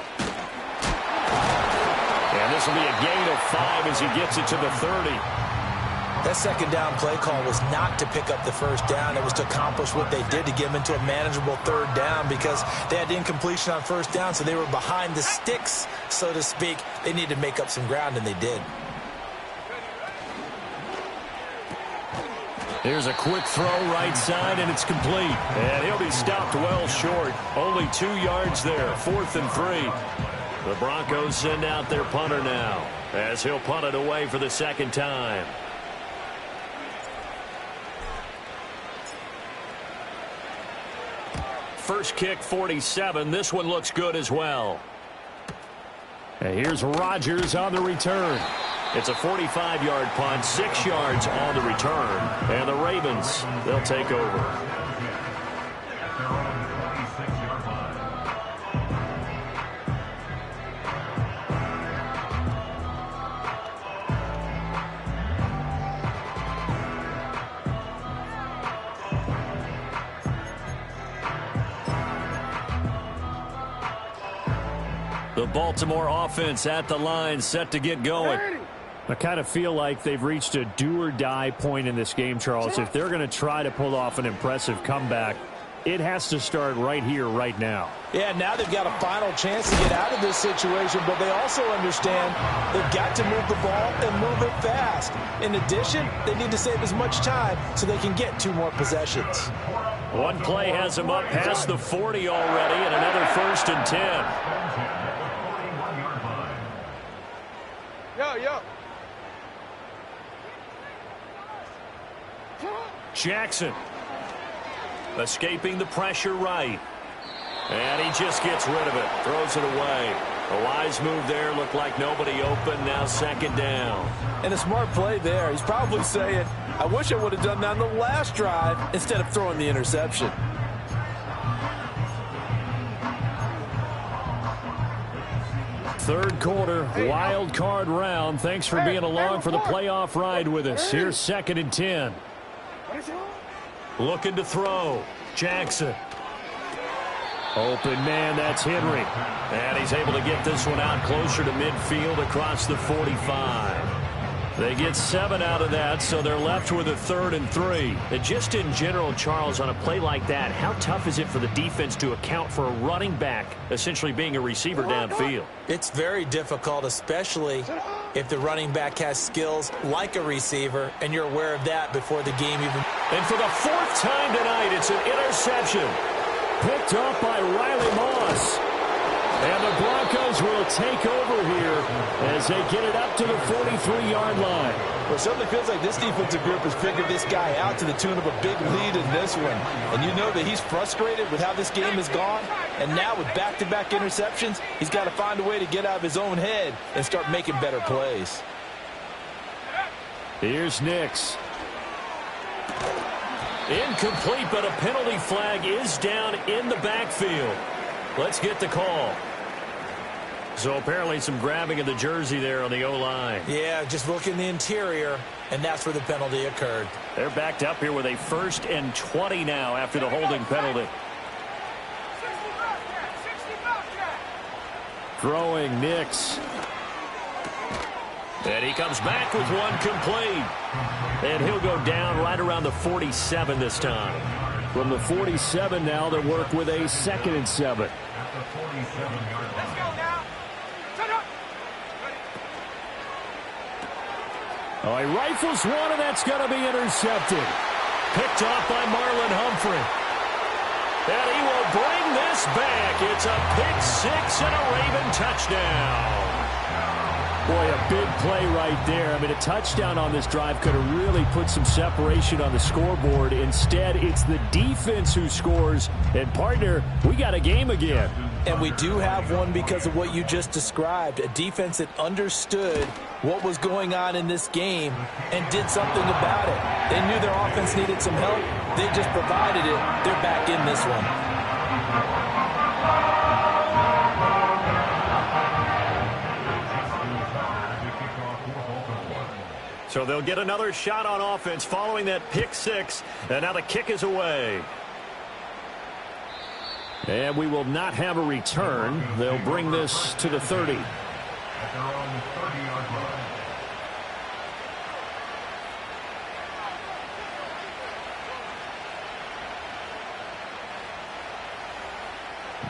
And this will be a gain of 5 as he gets it to the 30. That second down play call was not to pick up the first down. It was to accomplish what they did to get them into a manageable third down because they had incompletion on first down, so they were behind the sticks, so to speak. They needed to make up some ground, and they did. Here's a quick throw right side, and it's complete. And he'll be stopped well short. Only 2 yards there, 4th and 3. The Broncos send out their punter now as he'll punt it away for the second time. First kick, 47. This one looks good as well. And here's Rodgers on the return. It's a 45-yard punt, 6 yards on the return. And the Ravens, they'll take over. The Baltimore offense at the line, set to get going. I kind of feel like they've reached a do-or-die point in this game, Charles. If they're going to try to pull off an impressive comeback, it has to start right here, right now. Yeah, now they've got a final chance to get out of this situation, but they also understand they've got to move the ball and move it fast. In addition, they need to save as much time so they can get 2 more possessions. One play has them up past the 40 already, and another 1st and 10. Yo. Jackson escaping the pressure right. And he just gets rid of it. Throws it away. A wise move there. Looked like nobody open. Now second down. And a smart play there. He's probably saying, I wish I would have done that on the last drive instead of throwing the interception. Third quarter, wild card round. Thanks for being along for the playoff ride with us. Here's 2nd and 10. Looking to throw. Jackson. Open man, that's Henry. And he's able to get this one out closer to midfield across the 45. They get 7 out of that, so they're left with a 3rd and 3. And just in general, Charles, on a play like that, how tough is it for the defense to account for a running back essentially being a receiver downfield? It's very difficult, especially if the running back has skills like a receiver, and you're aware of that before the game even. And for the 4th time tonight, it's an interception. Picked up by Riley Moss. And the Broncos will take over here as they get it up to the 43-yard line. Well, it certainly feels like this defensive group has figured this guy out to the tune of a big lead in this one. And you know that he's frustrated with how this game has gone. And now with back-to-back interceptions, he's got to find a way to get out of his own head and start making better plays. Here's Nix. Incomplete, but a penalty flag is down in the backfield. Let's get the call. So apparently some grabbing of the jersey there on the O-line. Yeah, just look in the interior, and that's where the penalty occurred. They're backed up here with a 1st and 20 now after the holding penalty. Throwing Nix. And he comes back with one complete. And he'll go down right around the 47 this time. From the 47 now, they work with a 2nd and 7. Oh, he rifles one, and that's going to be intercepted. Picked off by Marlon Humphrey. And he will bring this back. It's a pick 6 and a Raven touchdown. Boy, a big play right there. I mean, a touchdown on this drive could have really put some separation on the scoreboard. Instead, it's the defense who scores. And, partner, we got a game again. And we do have one because of what you just described. A defense that understood what was going on in this game and did something about it. They knew their offense needed some help. They just provided it. They're back in this one. So they'll get another shot on offense following that pick 6. And now the kick is away. And we will not have a return. They'll bring this to the 30. At their own 30-yard line.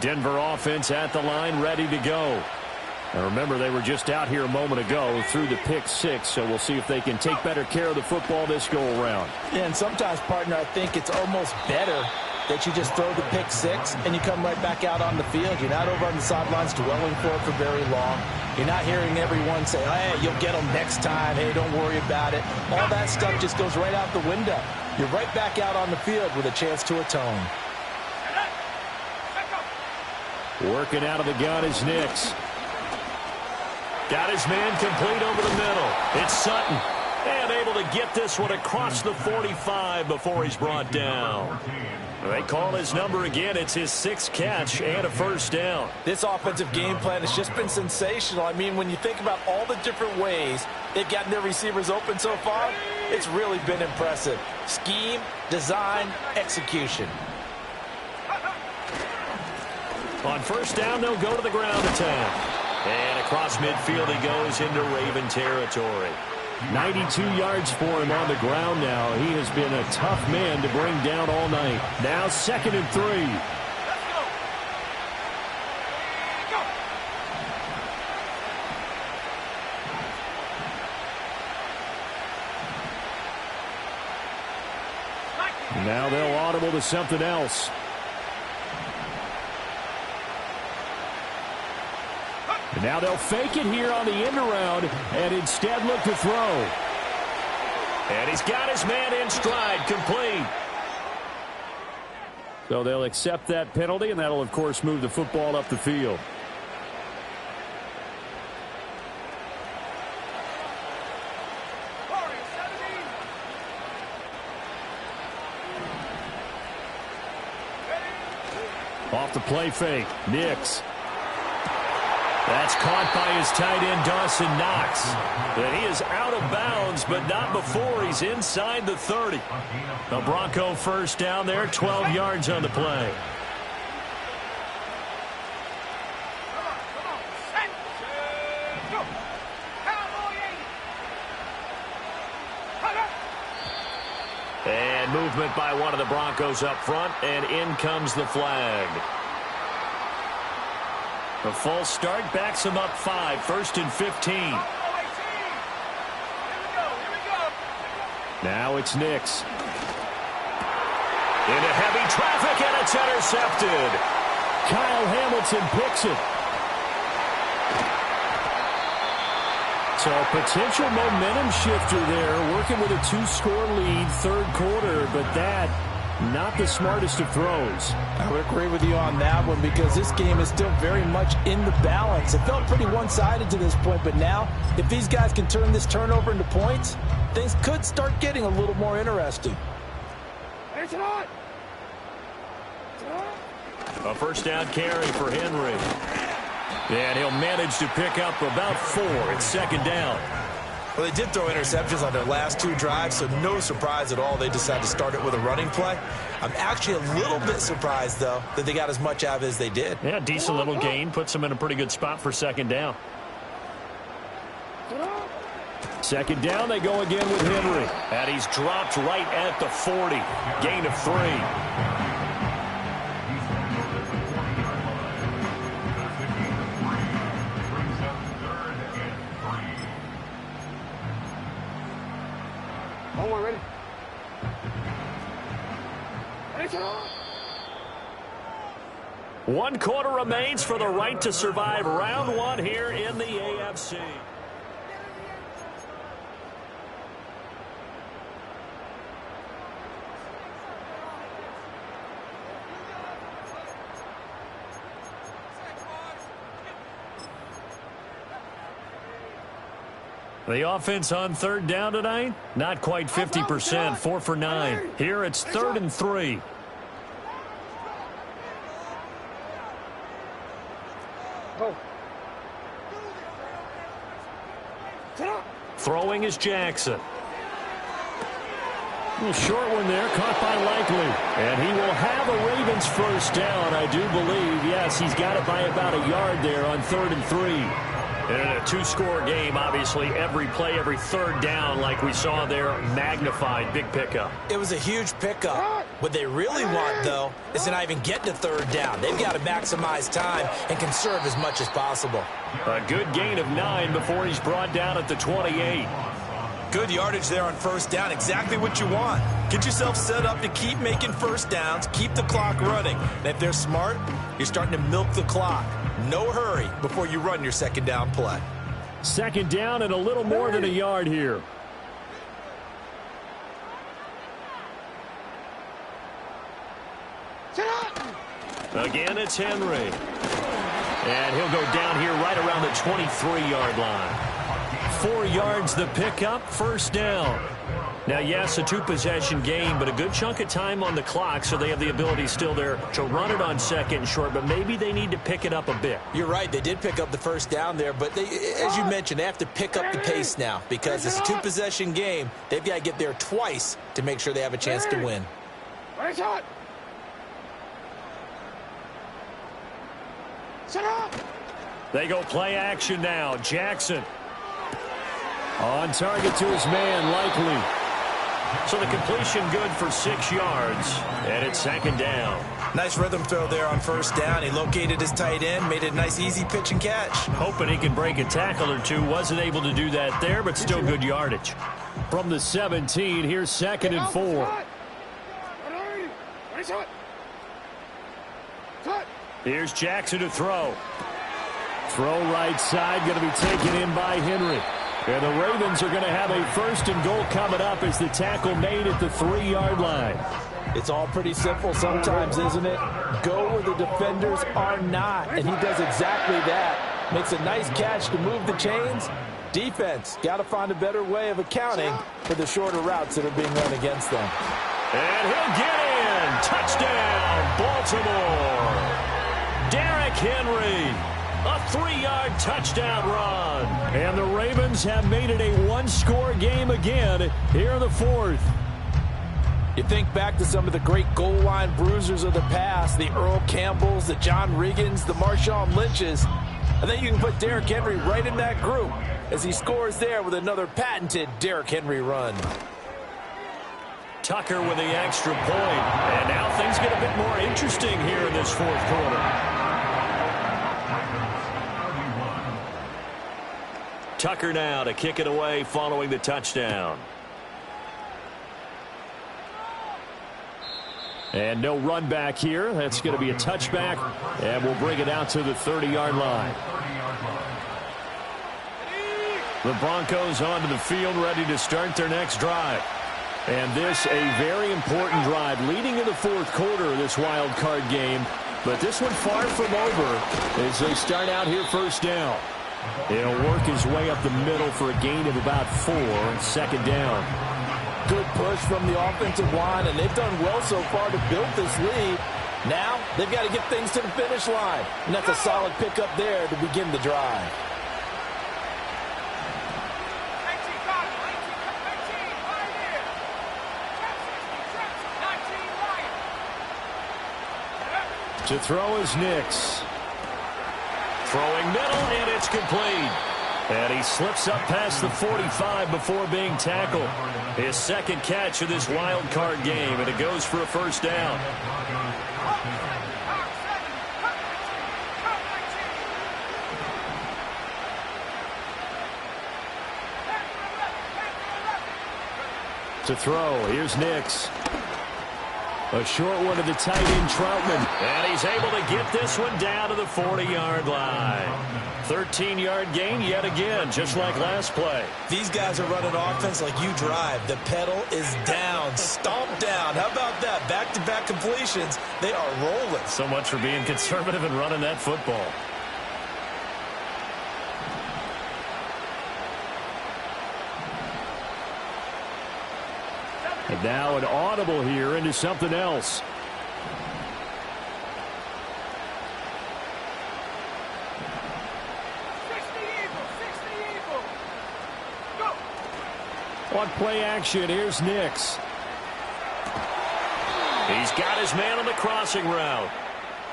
Denver offense at the line, ready to go. And remember, they were just out here a moment ago through the pick 6, so we'll see if they can take better care of the football this go-around. Yeah, and sometimes, partner, I think it's almost better that you just throw the pick 6 and you come right back out on the field. You're not over on the sidelines dwelling for it for very long. You're not hearing everyone say, hey, you'll get them next time. Hey, don't worry about it. All that stuff just goes right out the window. You're right back out on the field with a chance to atone. Working out of the gun is Nix. Got his man complete over the middle. It's Sutton. And able to get this one across the 45 before he's brought down. They call his number again. It's his 6th catch and a 1st down. This offensive game plan has just been sensational. I mean, when you think about all the different ways they've gotten their receivers open so far, it's really been impressive. Scheme, design, execution. On 1st down, they'll go to the ground attack. And across midfield he goes into Raven territory. 92 yards for him on the ground now. He has been a tough man to bring down all night. Now 2nd and 3. Now they'll audible to something else. And now they'll fake it here on the end around and instead look to throw. And he's got his man in stride, complete. So they'll accept that penalty, and that'll, of course, move the football up the field. Off the play fake, Nix. That's caught by his tight end, Dawson Knox. And he is out of bounds, but not before he's inside the 30. The Bronco 1st down there, 12 yards on the play. movement by one of the Broncos up front, and in comes the flag. A false start backs him up 5, 1st and 15. Now it's Nix. Into heavy traffic, and it's intercepted. Kyle Hamilton picks it. So a potential momentum shifter there, working with a 2-score lead, third quarter, but that, not the smartest of throws. I would agree with you on that one because this game is still very much in the balance. It felt pretty one-sided to this point, but now, if these guys can turn this turnover into points, things could start getting a little more interesting. A first down carry for Henry. And he'll manage to pick up about 4. It's second down. Well, they did throw interceptions on their last 2 drives, so no surprise at all they decided to start it with a running play. I'm actually a little bit surprised, though, that they got as much out of it as they did. Yeah, decent little gain. Puts them in a pretty good spot for second down. Second down, they go again with Henry. And he's dropped right at the 40. Gain of 3. Ready? 1 quarter remains for the right to survive round 1 here in the AFC. The offense on third down tonight, not quite 50%, 4 for 9. Here it's 3rd and 3. Go. Throwing is Jackson. A little short one there, caught by Likely. And he will have a Ravens first down, I do believe. Yes, he's got it by about a yard there on 3rd and 3. And in a 2-score game, obviously, every play, every third down, like we saw there, magnified. Big pickup. It was a huge pickup. What they really want, though, is to not even get to third down. They've got to maximize time and conserve as much as possible. A good gain of 9 before he's brought down at the 28. Good yardage there on first down. Exactly what you want. Get yourself set up to keep making first downs, keep the clock running. And if they're smart, you're starting to milk the clock. No hurry before you run your second down play. Second down and a little more than a yard here. Again, it's Henry. And he'll go down here right around the 23-yard line. 4 yards the pickup, first down. Now, yes, a 2-possession game, but a good chunk of time on the clock, so they have the ability still there to run it on second and short, but maybe they need to pick it up a bit. You're right. They did pick up the first down there, but they, as you mentioned, they have to pick up the pace now because it's a 2-possession game. They've got to get there twice to make sure they have a chance to win. They go play action now. Jackson. On target to his man, Likely. So the completion good for 6 yards, and it's second down. Nice rhythm throw there on first down. He located his tight end, made it a nice easy pitch and catch. Hoping he can break a tackle or two. Wasn't able to do that there, but still good yardage. From the 17, here's second and 4. Here's Jackson to throw. Throw right side, going to be taken in by Henry. And the Ravens are going to have a first and goal coming up as the tackle made at the 3-yard line. It's all pretty simple sometimes, isn't it? Go where the defenders are not, and he does exactly that. Makes a nice catch to move the chains. Defense, got to find a better way of accounting for the shorter routes that are being run against them. And he'll get in. Touchdown, Baltimore. Derrick Henry. A 3-yard touchdown run. And the Ravens have made it a 1-score game again here in the 4th. You think back to some of the great goal line bruisers of the past, the Earl Campbells, the John Riggins, the Marshawn Lynches. I think you can put Derrick Henry right in that group as he scores there with another patented Derrick Henry run. Tucker with the extra point. And now things get a bit more interesting here in this fourth quarter. Tucker now to kick it away following the touchdown. And no run back here. That's going to be a touchback. And we'll bring it out to the 30-yard line. The Broncos onto the field ready to start their next drive. And this a very important drive leading in the fourth quarter of this wild card game. But this one far from over as they start out here first down. He'll work his way up the middle for a gain of about 4 on second down. Good push from the offensive line, and they've done well so far to build this lead. Now they've got to get things to the finish line. And that's a solid pickup there to begin the drive. To throw is Nix. Throwing middle, and it's complete. And he slips up past the 45 before being tackled. His second catch of this wild card game, and it goes for a first down. To throw, here's Nix. A short one to the tight end, Troutman. And he's able to get this one down to the 40-yard line. 13-yard gain yet again, just like last play. These guys are running offense like you drive. The pedal is down, stomp down. How about that? Back-to-back completions. They are rolling. So much for being conservative and running that football. And now an audible here into something else. On play action, here's Nix. He's got his man on the crossing route.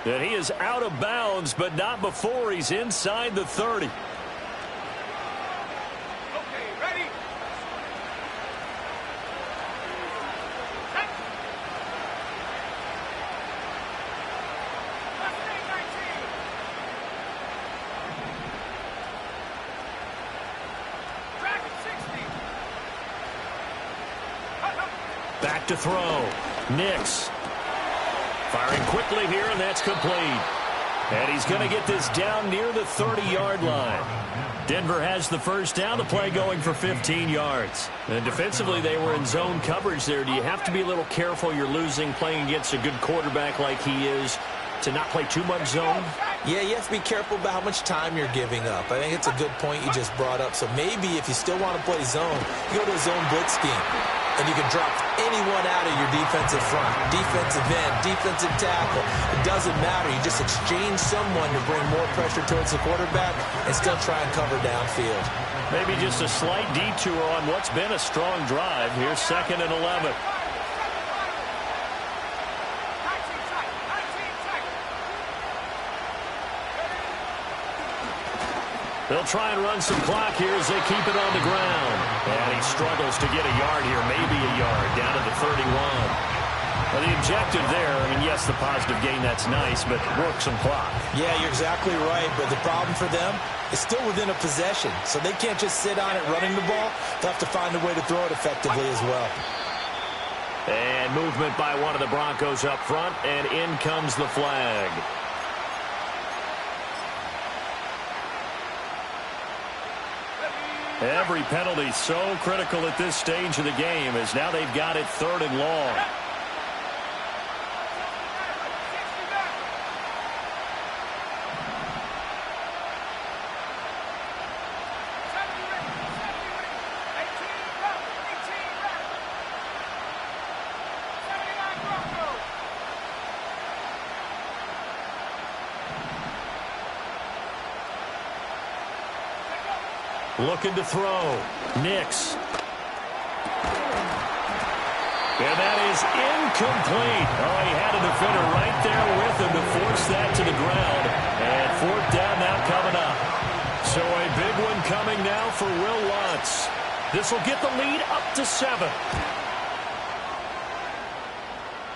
And he is out of bounds, but not before he's inside the 30. Back to throw. Nix. Firing quickly here, and that's complete. And he's going to get this down near the 30-yard line. Denver has the first down. The play going for 15 yards. And defensively, they were in zone coverage there. Do you have to be a little careful? You're losing playing against a good quarterback like he is to not play too much zone? Yeah, you have to be careful about how much time you're giving up. I think it's a good point you just brought up. So maybe if you still want to play zone, you go to a zone blitz scheme. And you can drop anyone out of your defensive front, defensive end, defensive tackle. It doesn't matter. You just exchange someone to bring more pressure towards the quarterback and still try and cover downfield. Maybe just a slight detour on what's been a strong drive. Here's 2nd and 11. They'll try and run some clock here as they keep it on the ground. And he struggles to get a yard here, maybe a yard, down to the 31. Well, the objective there, I mean, yes, the positive gain, that's nice, but work some clock. Yeah, you're exactly right, but the problem for them is still within a possession, so they can't just sit on it running the ball. They'll have to find a way to throw it effectively as well. And movement by one of the Broncos up front, and in comes the flag. Every penalty so critical at this stage of the game as now they've got it 3rd and long. Looking to throw. Nix. And that is incomplete. Oh, he had a defender right there with him to force that to the ground. And 4th down now coming up. So a big one coming now for Will Lutz. This will get the lead up to 7.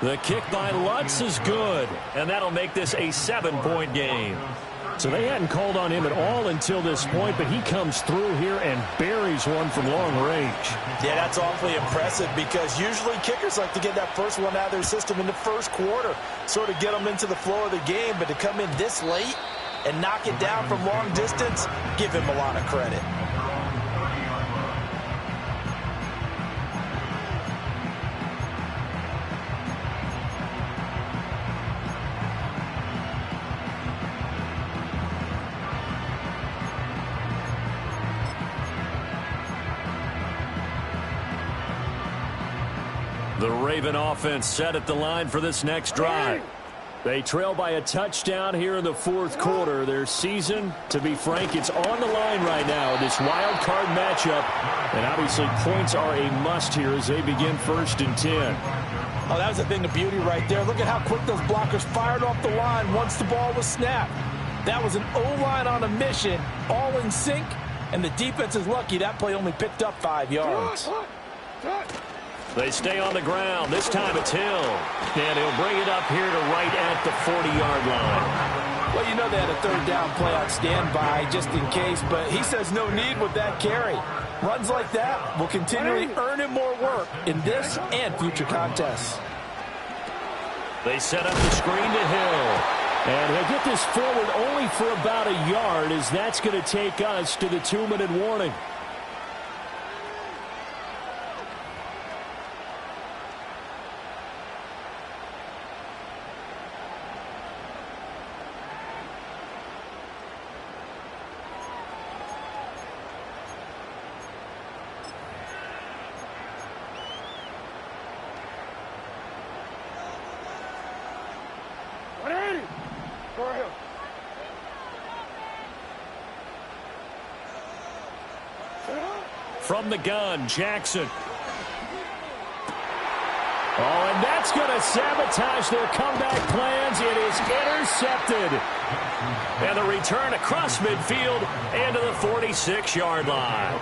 The kick by Lutz is good, and that'll make this a 7-point game. So they hadn't called on him at all until this point, but he comes through here and buries one from long range. Yeah, that's awfully impressive because usually kickers like to get that first one out of their system in the first quarter, sort of get them into the flow of the game, but to come in this late and knock it down from long distance, give him a lot of credit. The Raven offense set at the line for this next drive. They trail by a touchdown here in the fourth quarter. Their season, to be frank, it's on the line right now in this wild card matchup. And obviously points are a must here as they begin 1st and 10. Oh, that was a thing of beauty right there. Look at how quick those blockers fired off the line once the ball was snapped. That was an O-line on a mission, all in sync, and the defense is lucky that play only picked up 5 yards. They stay on the ground. This time it's Hill. And he'll bring it up here to right at the 40-yard line. Well, you know they had a 3rd down play on standby just in case, but he says no need with that carry. Runs like that will continually earn him more work in this and future contests. They set up the screen to Hill. And he'll get this forward only for about a yard, as that's going to take us to the 2-minute warning. From the gun, Jackson. Oh, and that's going to sabotage their comeback plans. It is intercepted. And the return across midfield and to the 46-yard line.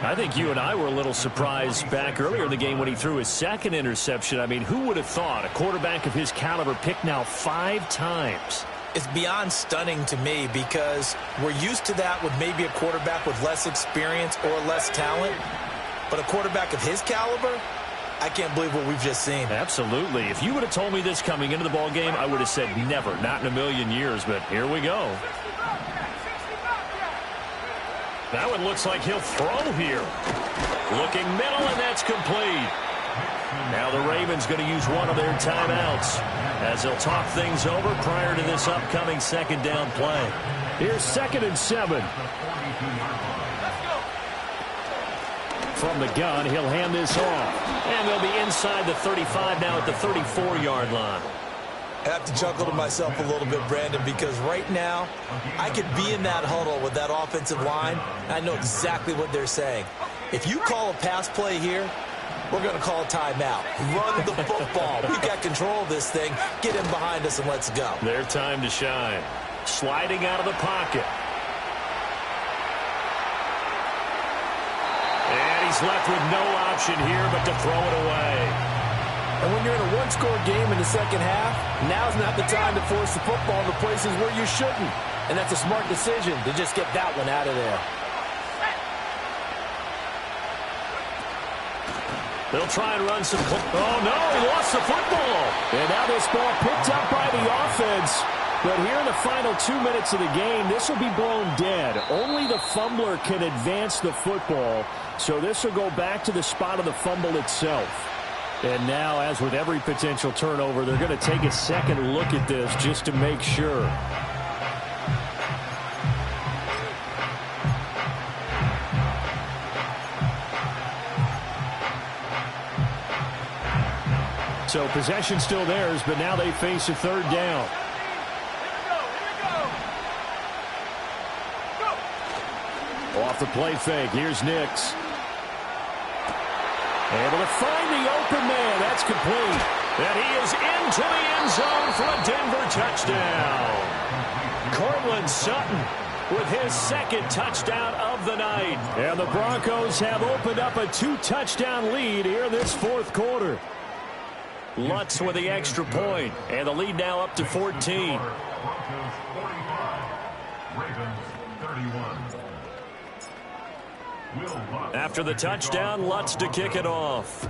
I think you and I were a little surprised back earlier in the game when he threw his 2nd interception. I mean, who would have thought a quarterback of his caliber picked now 5 times? It's beyond stunning to me because we're used to that with maybe a quarterback with less experience or less talent. But a quarterback of his caliber, I can't believe what we've just seen. Absolutely. If you would have told me this coming into the ball game, I would have said never, not in a million years. But here we go. That one looks like he'll throw here. Looking middle, and that's complete. Now the Ravens going to use one of their timeouts as they'll talk things over prior to this upcoming 2nd down play. Here's 2nd and 7. From the gun, he'll hand this off. And they'll be inside the 35 now at the 34-yard line. I have to chuckle to myself a little bit, Brandon, because right now I could be in that huddle with that offensive line, and I know exactly what they're saying. If you call a pass play here, we're going to call a timeout. Run the football. We've got control of this thing. Get him behind us and let's go. Their time to shine. Sliding out of the pocket. And he's left with no option here but to throw it away. And when you're in a one-score game in the 2nd half, now's not the time to force the football into places where you shouldn't. And that's a smart decision to just get that one out of there. They'll try and run some. Oh, no, he lost the football. And now this ball picked up by the offense. But here in the final 2 minutes of the game, this will be blown dead. Only the fumbler can advance the football. So this will go back to the spot of the fumble itself. And now, as with every potential turnover, they're going to take a second look at this just to make sure. So possession still theirs, but now they face a 3rd down. Off the play fake, here's Nix. Able to find the open man. That's complete. And he is into the end zone for a Denver touchdown. Cortland Sutton with his 2nd touchdown of the night. And the Broncos have opened up a 2-touchdown lead here in this 4th quarter. Lutz with the extra point, and the lead now up to 14. Broncos 45, Ravens 31. After the touchdown, Lutz to kick it off.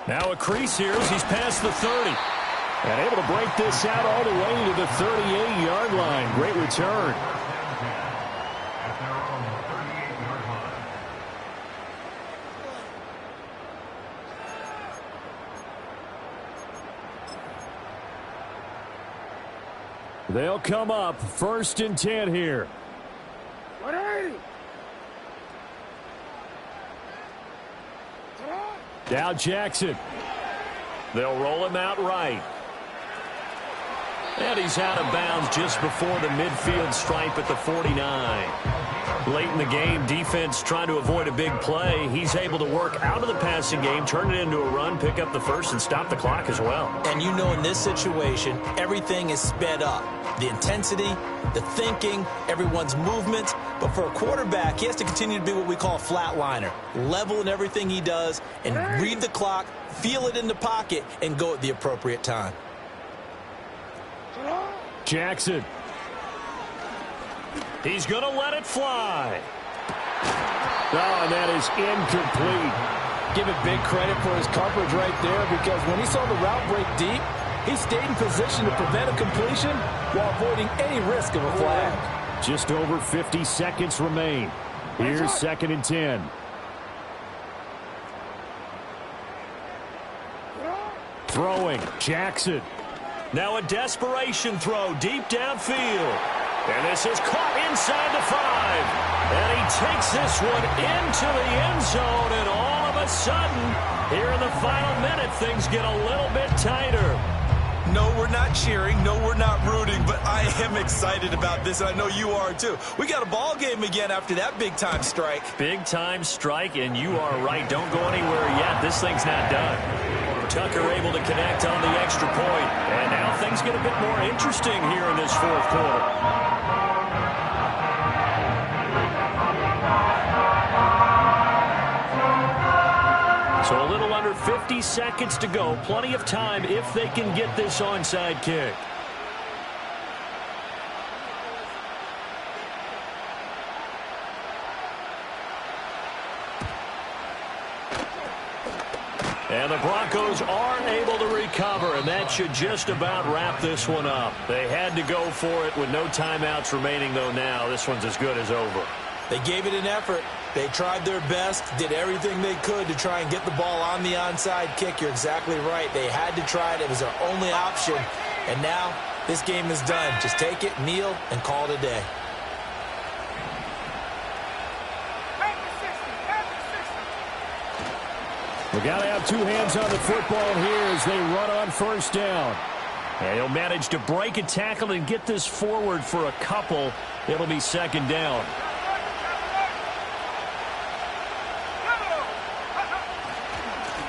Now a crease here as he's past the 30. And able to break this out all the way to the 38-yard line. Great return. At their own 38-yard line. They'll come up 1st and 10 here. 180. Now Jackson. They'll roll him out right. And he's out of bounds just before the midfield stripe at the 49. Late in the game, defense trying to avoid a big play. He's able to work out of the passing game, turn it into a run, pick up the first, and stop the clock as well. And you know in this situation, everything is sped up. The intensity, the thinking, everyone's movements. But for a quarterback, he has to continue to be what we call a flatliner. Level in everything he does and read the clock, feel it in the pocket, and go at the appropriate time. Jackson. He's going to let it fly. Oh, and that is incomplete. Give it big credit for his coverage right there, because when he saw the route break deep, he stayed in position to prevent a completion while avoiding any risk of a flag. Just over 50 seconds remain. Here's 2nd and 10. Throwing, Jackson. Now a desperation throw deep downfield. And this is caught inside the 5. And he takes this one into the end zone. And all of a sudden, here in the final minute, things get a little bit tighter. No, we're not cheering. No, we're not rooting. But I am excited about this, and I know you are too. We got a ball game again after that big-time strike. Big-time strike, and you are right. Don't go anywhere yet. This thing's not done. Tucker able to connect on the extra point. And now things get a bit more interesting here in this 4th quarter. So a little under 50 seconds to go. Plenty of time if they can get this onside kick. And the Broncos aren't able to recover, and that should just about wrap this one up. They had to go for it with no timeouts remaining, though now this one's as good as over. They gave it an effort. They tried their best, did everything they could to try and get the ball on the onside kick. You're exactly right. They had to try it. It was their only option. And now this game is done. Just take it, kneel, and call it a day. We got to have 2 hands on the football here as they run on 1st down. And he'll manage to break a tackle and get this forward for a couple. It'll be 2nd down.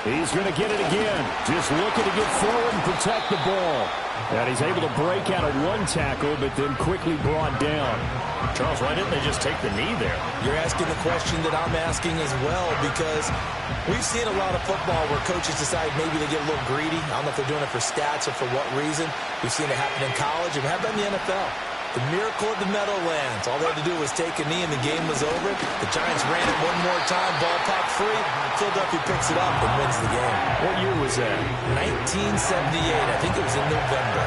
He's going to get it again. Just looking to get forward and protect the ball. And he's able to break out of 1 tackle, but then quickly brought down. Charles, why didn't they just take the knee there? You're asking the question that I'm asking as well, because we've seen a lot of football where coaches decide maybe they get a little greedy. I don't know if they're doing it for stats or for what reason. We've seen it happen in college and have done in the NFL. The miracle of the Meadowlands. All they had to do was take a knee and the game was over. The Giants ran it one more time. Ball popped free. Philadelphia picks it up and wins the game. What year was that? 1978. I think it was in November.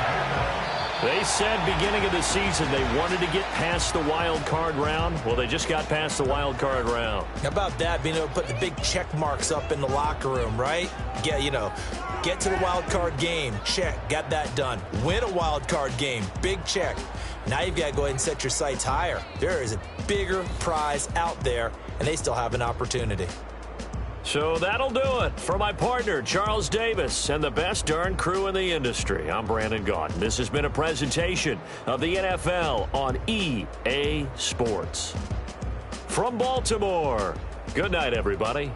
They said beginning of the season they wanted to get past the wild card round. Well, they just got past the wild card round. How about that? Being able to put the big check marks up in the locker room, right? Get to the wild card game. Check. Got that done. Win a wild card game. Big check. Now you've got to go ahead and set your sights higher. There is a bigger prize out there, and they still have an opportunity. So that'll do it. For my partner, Charles Davis, and the best darn crew in the industry, I'm Brandon Gaudin. This has been a presentation of the NFL on EA Sports. From Baltimore, good night, everybody.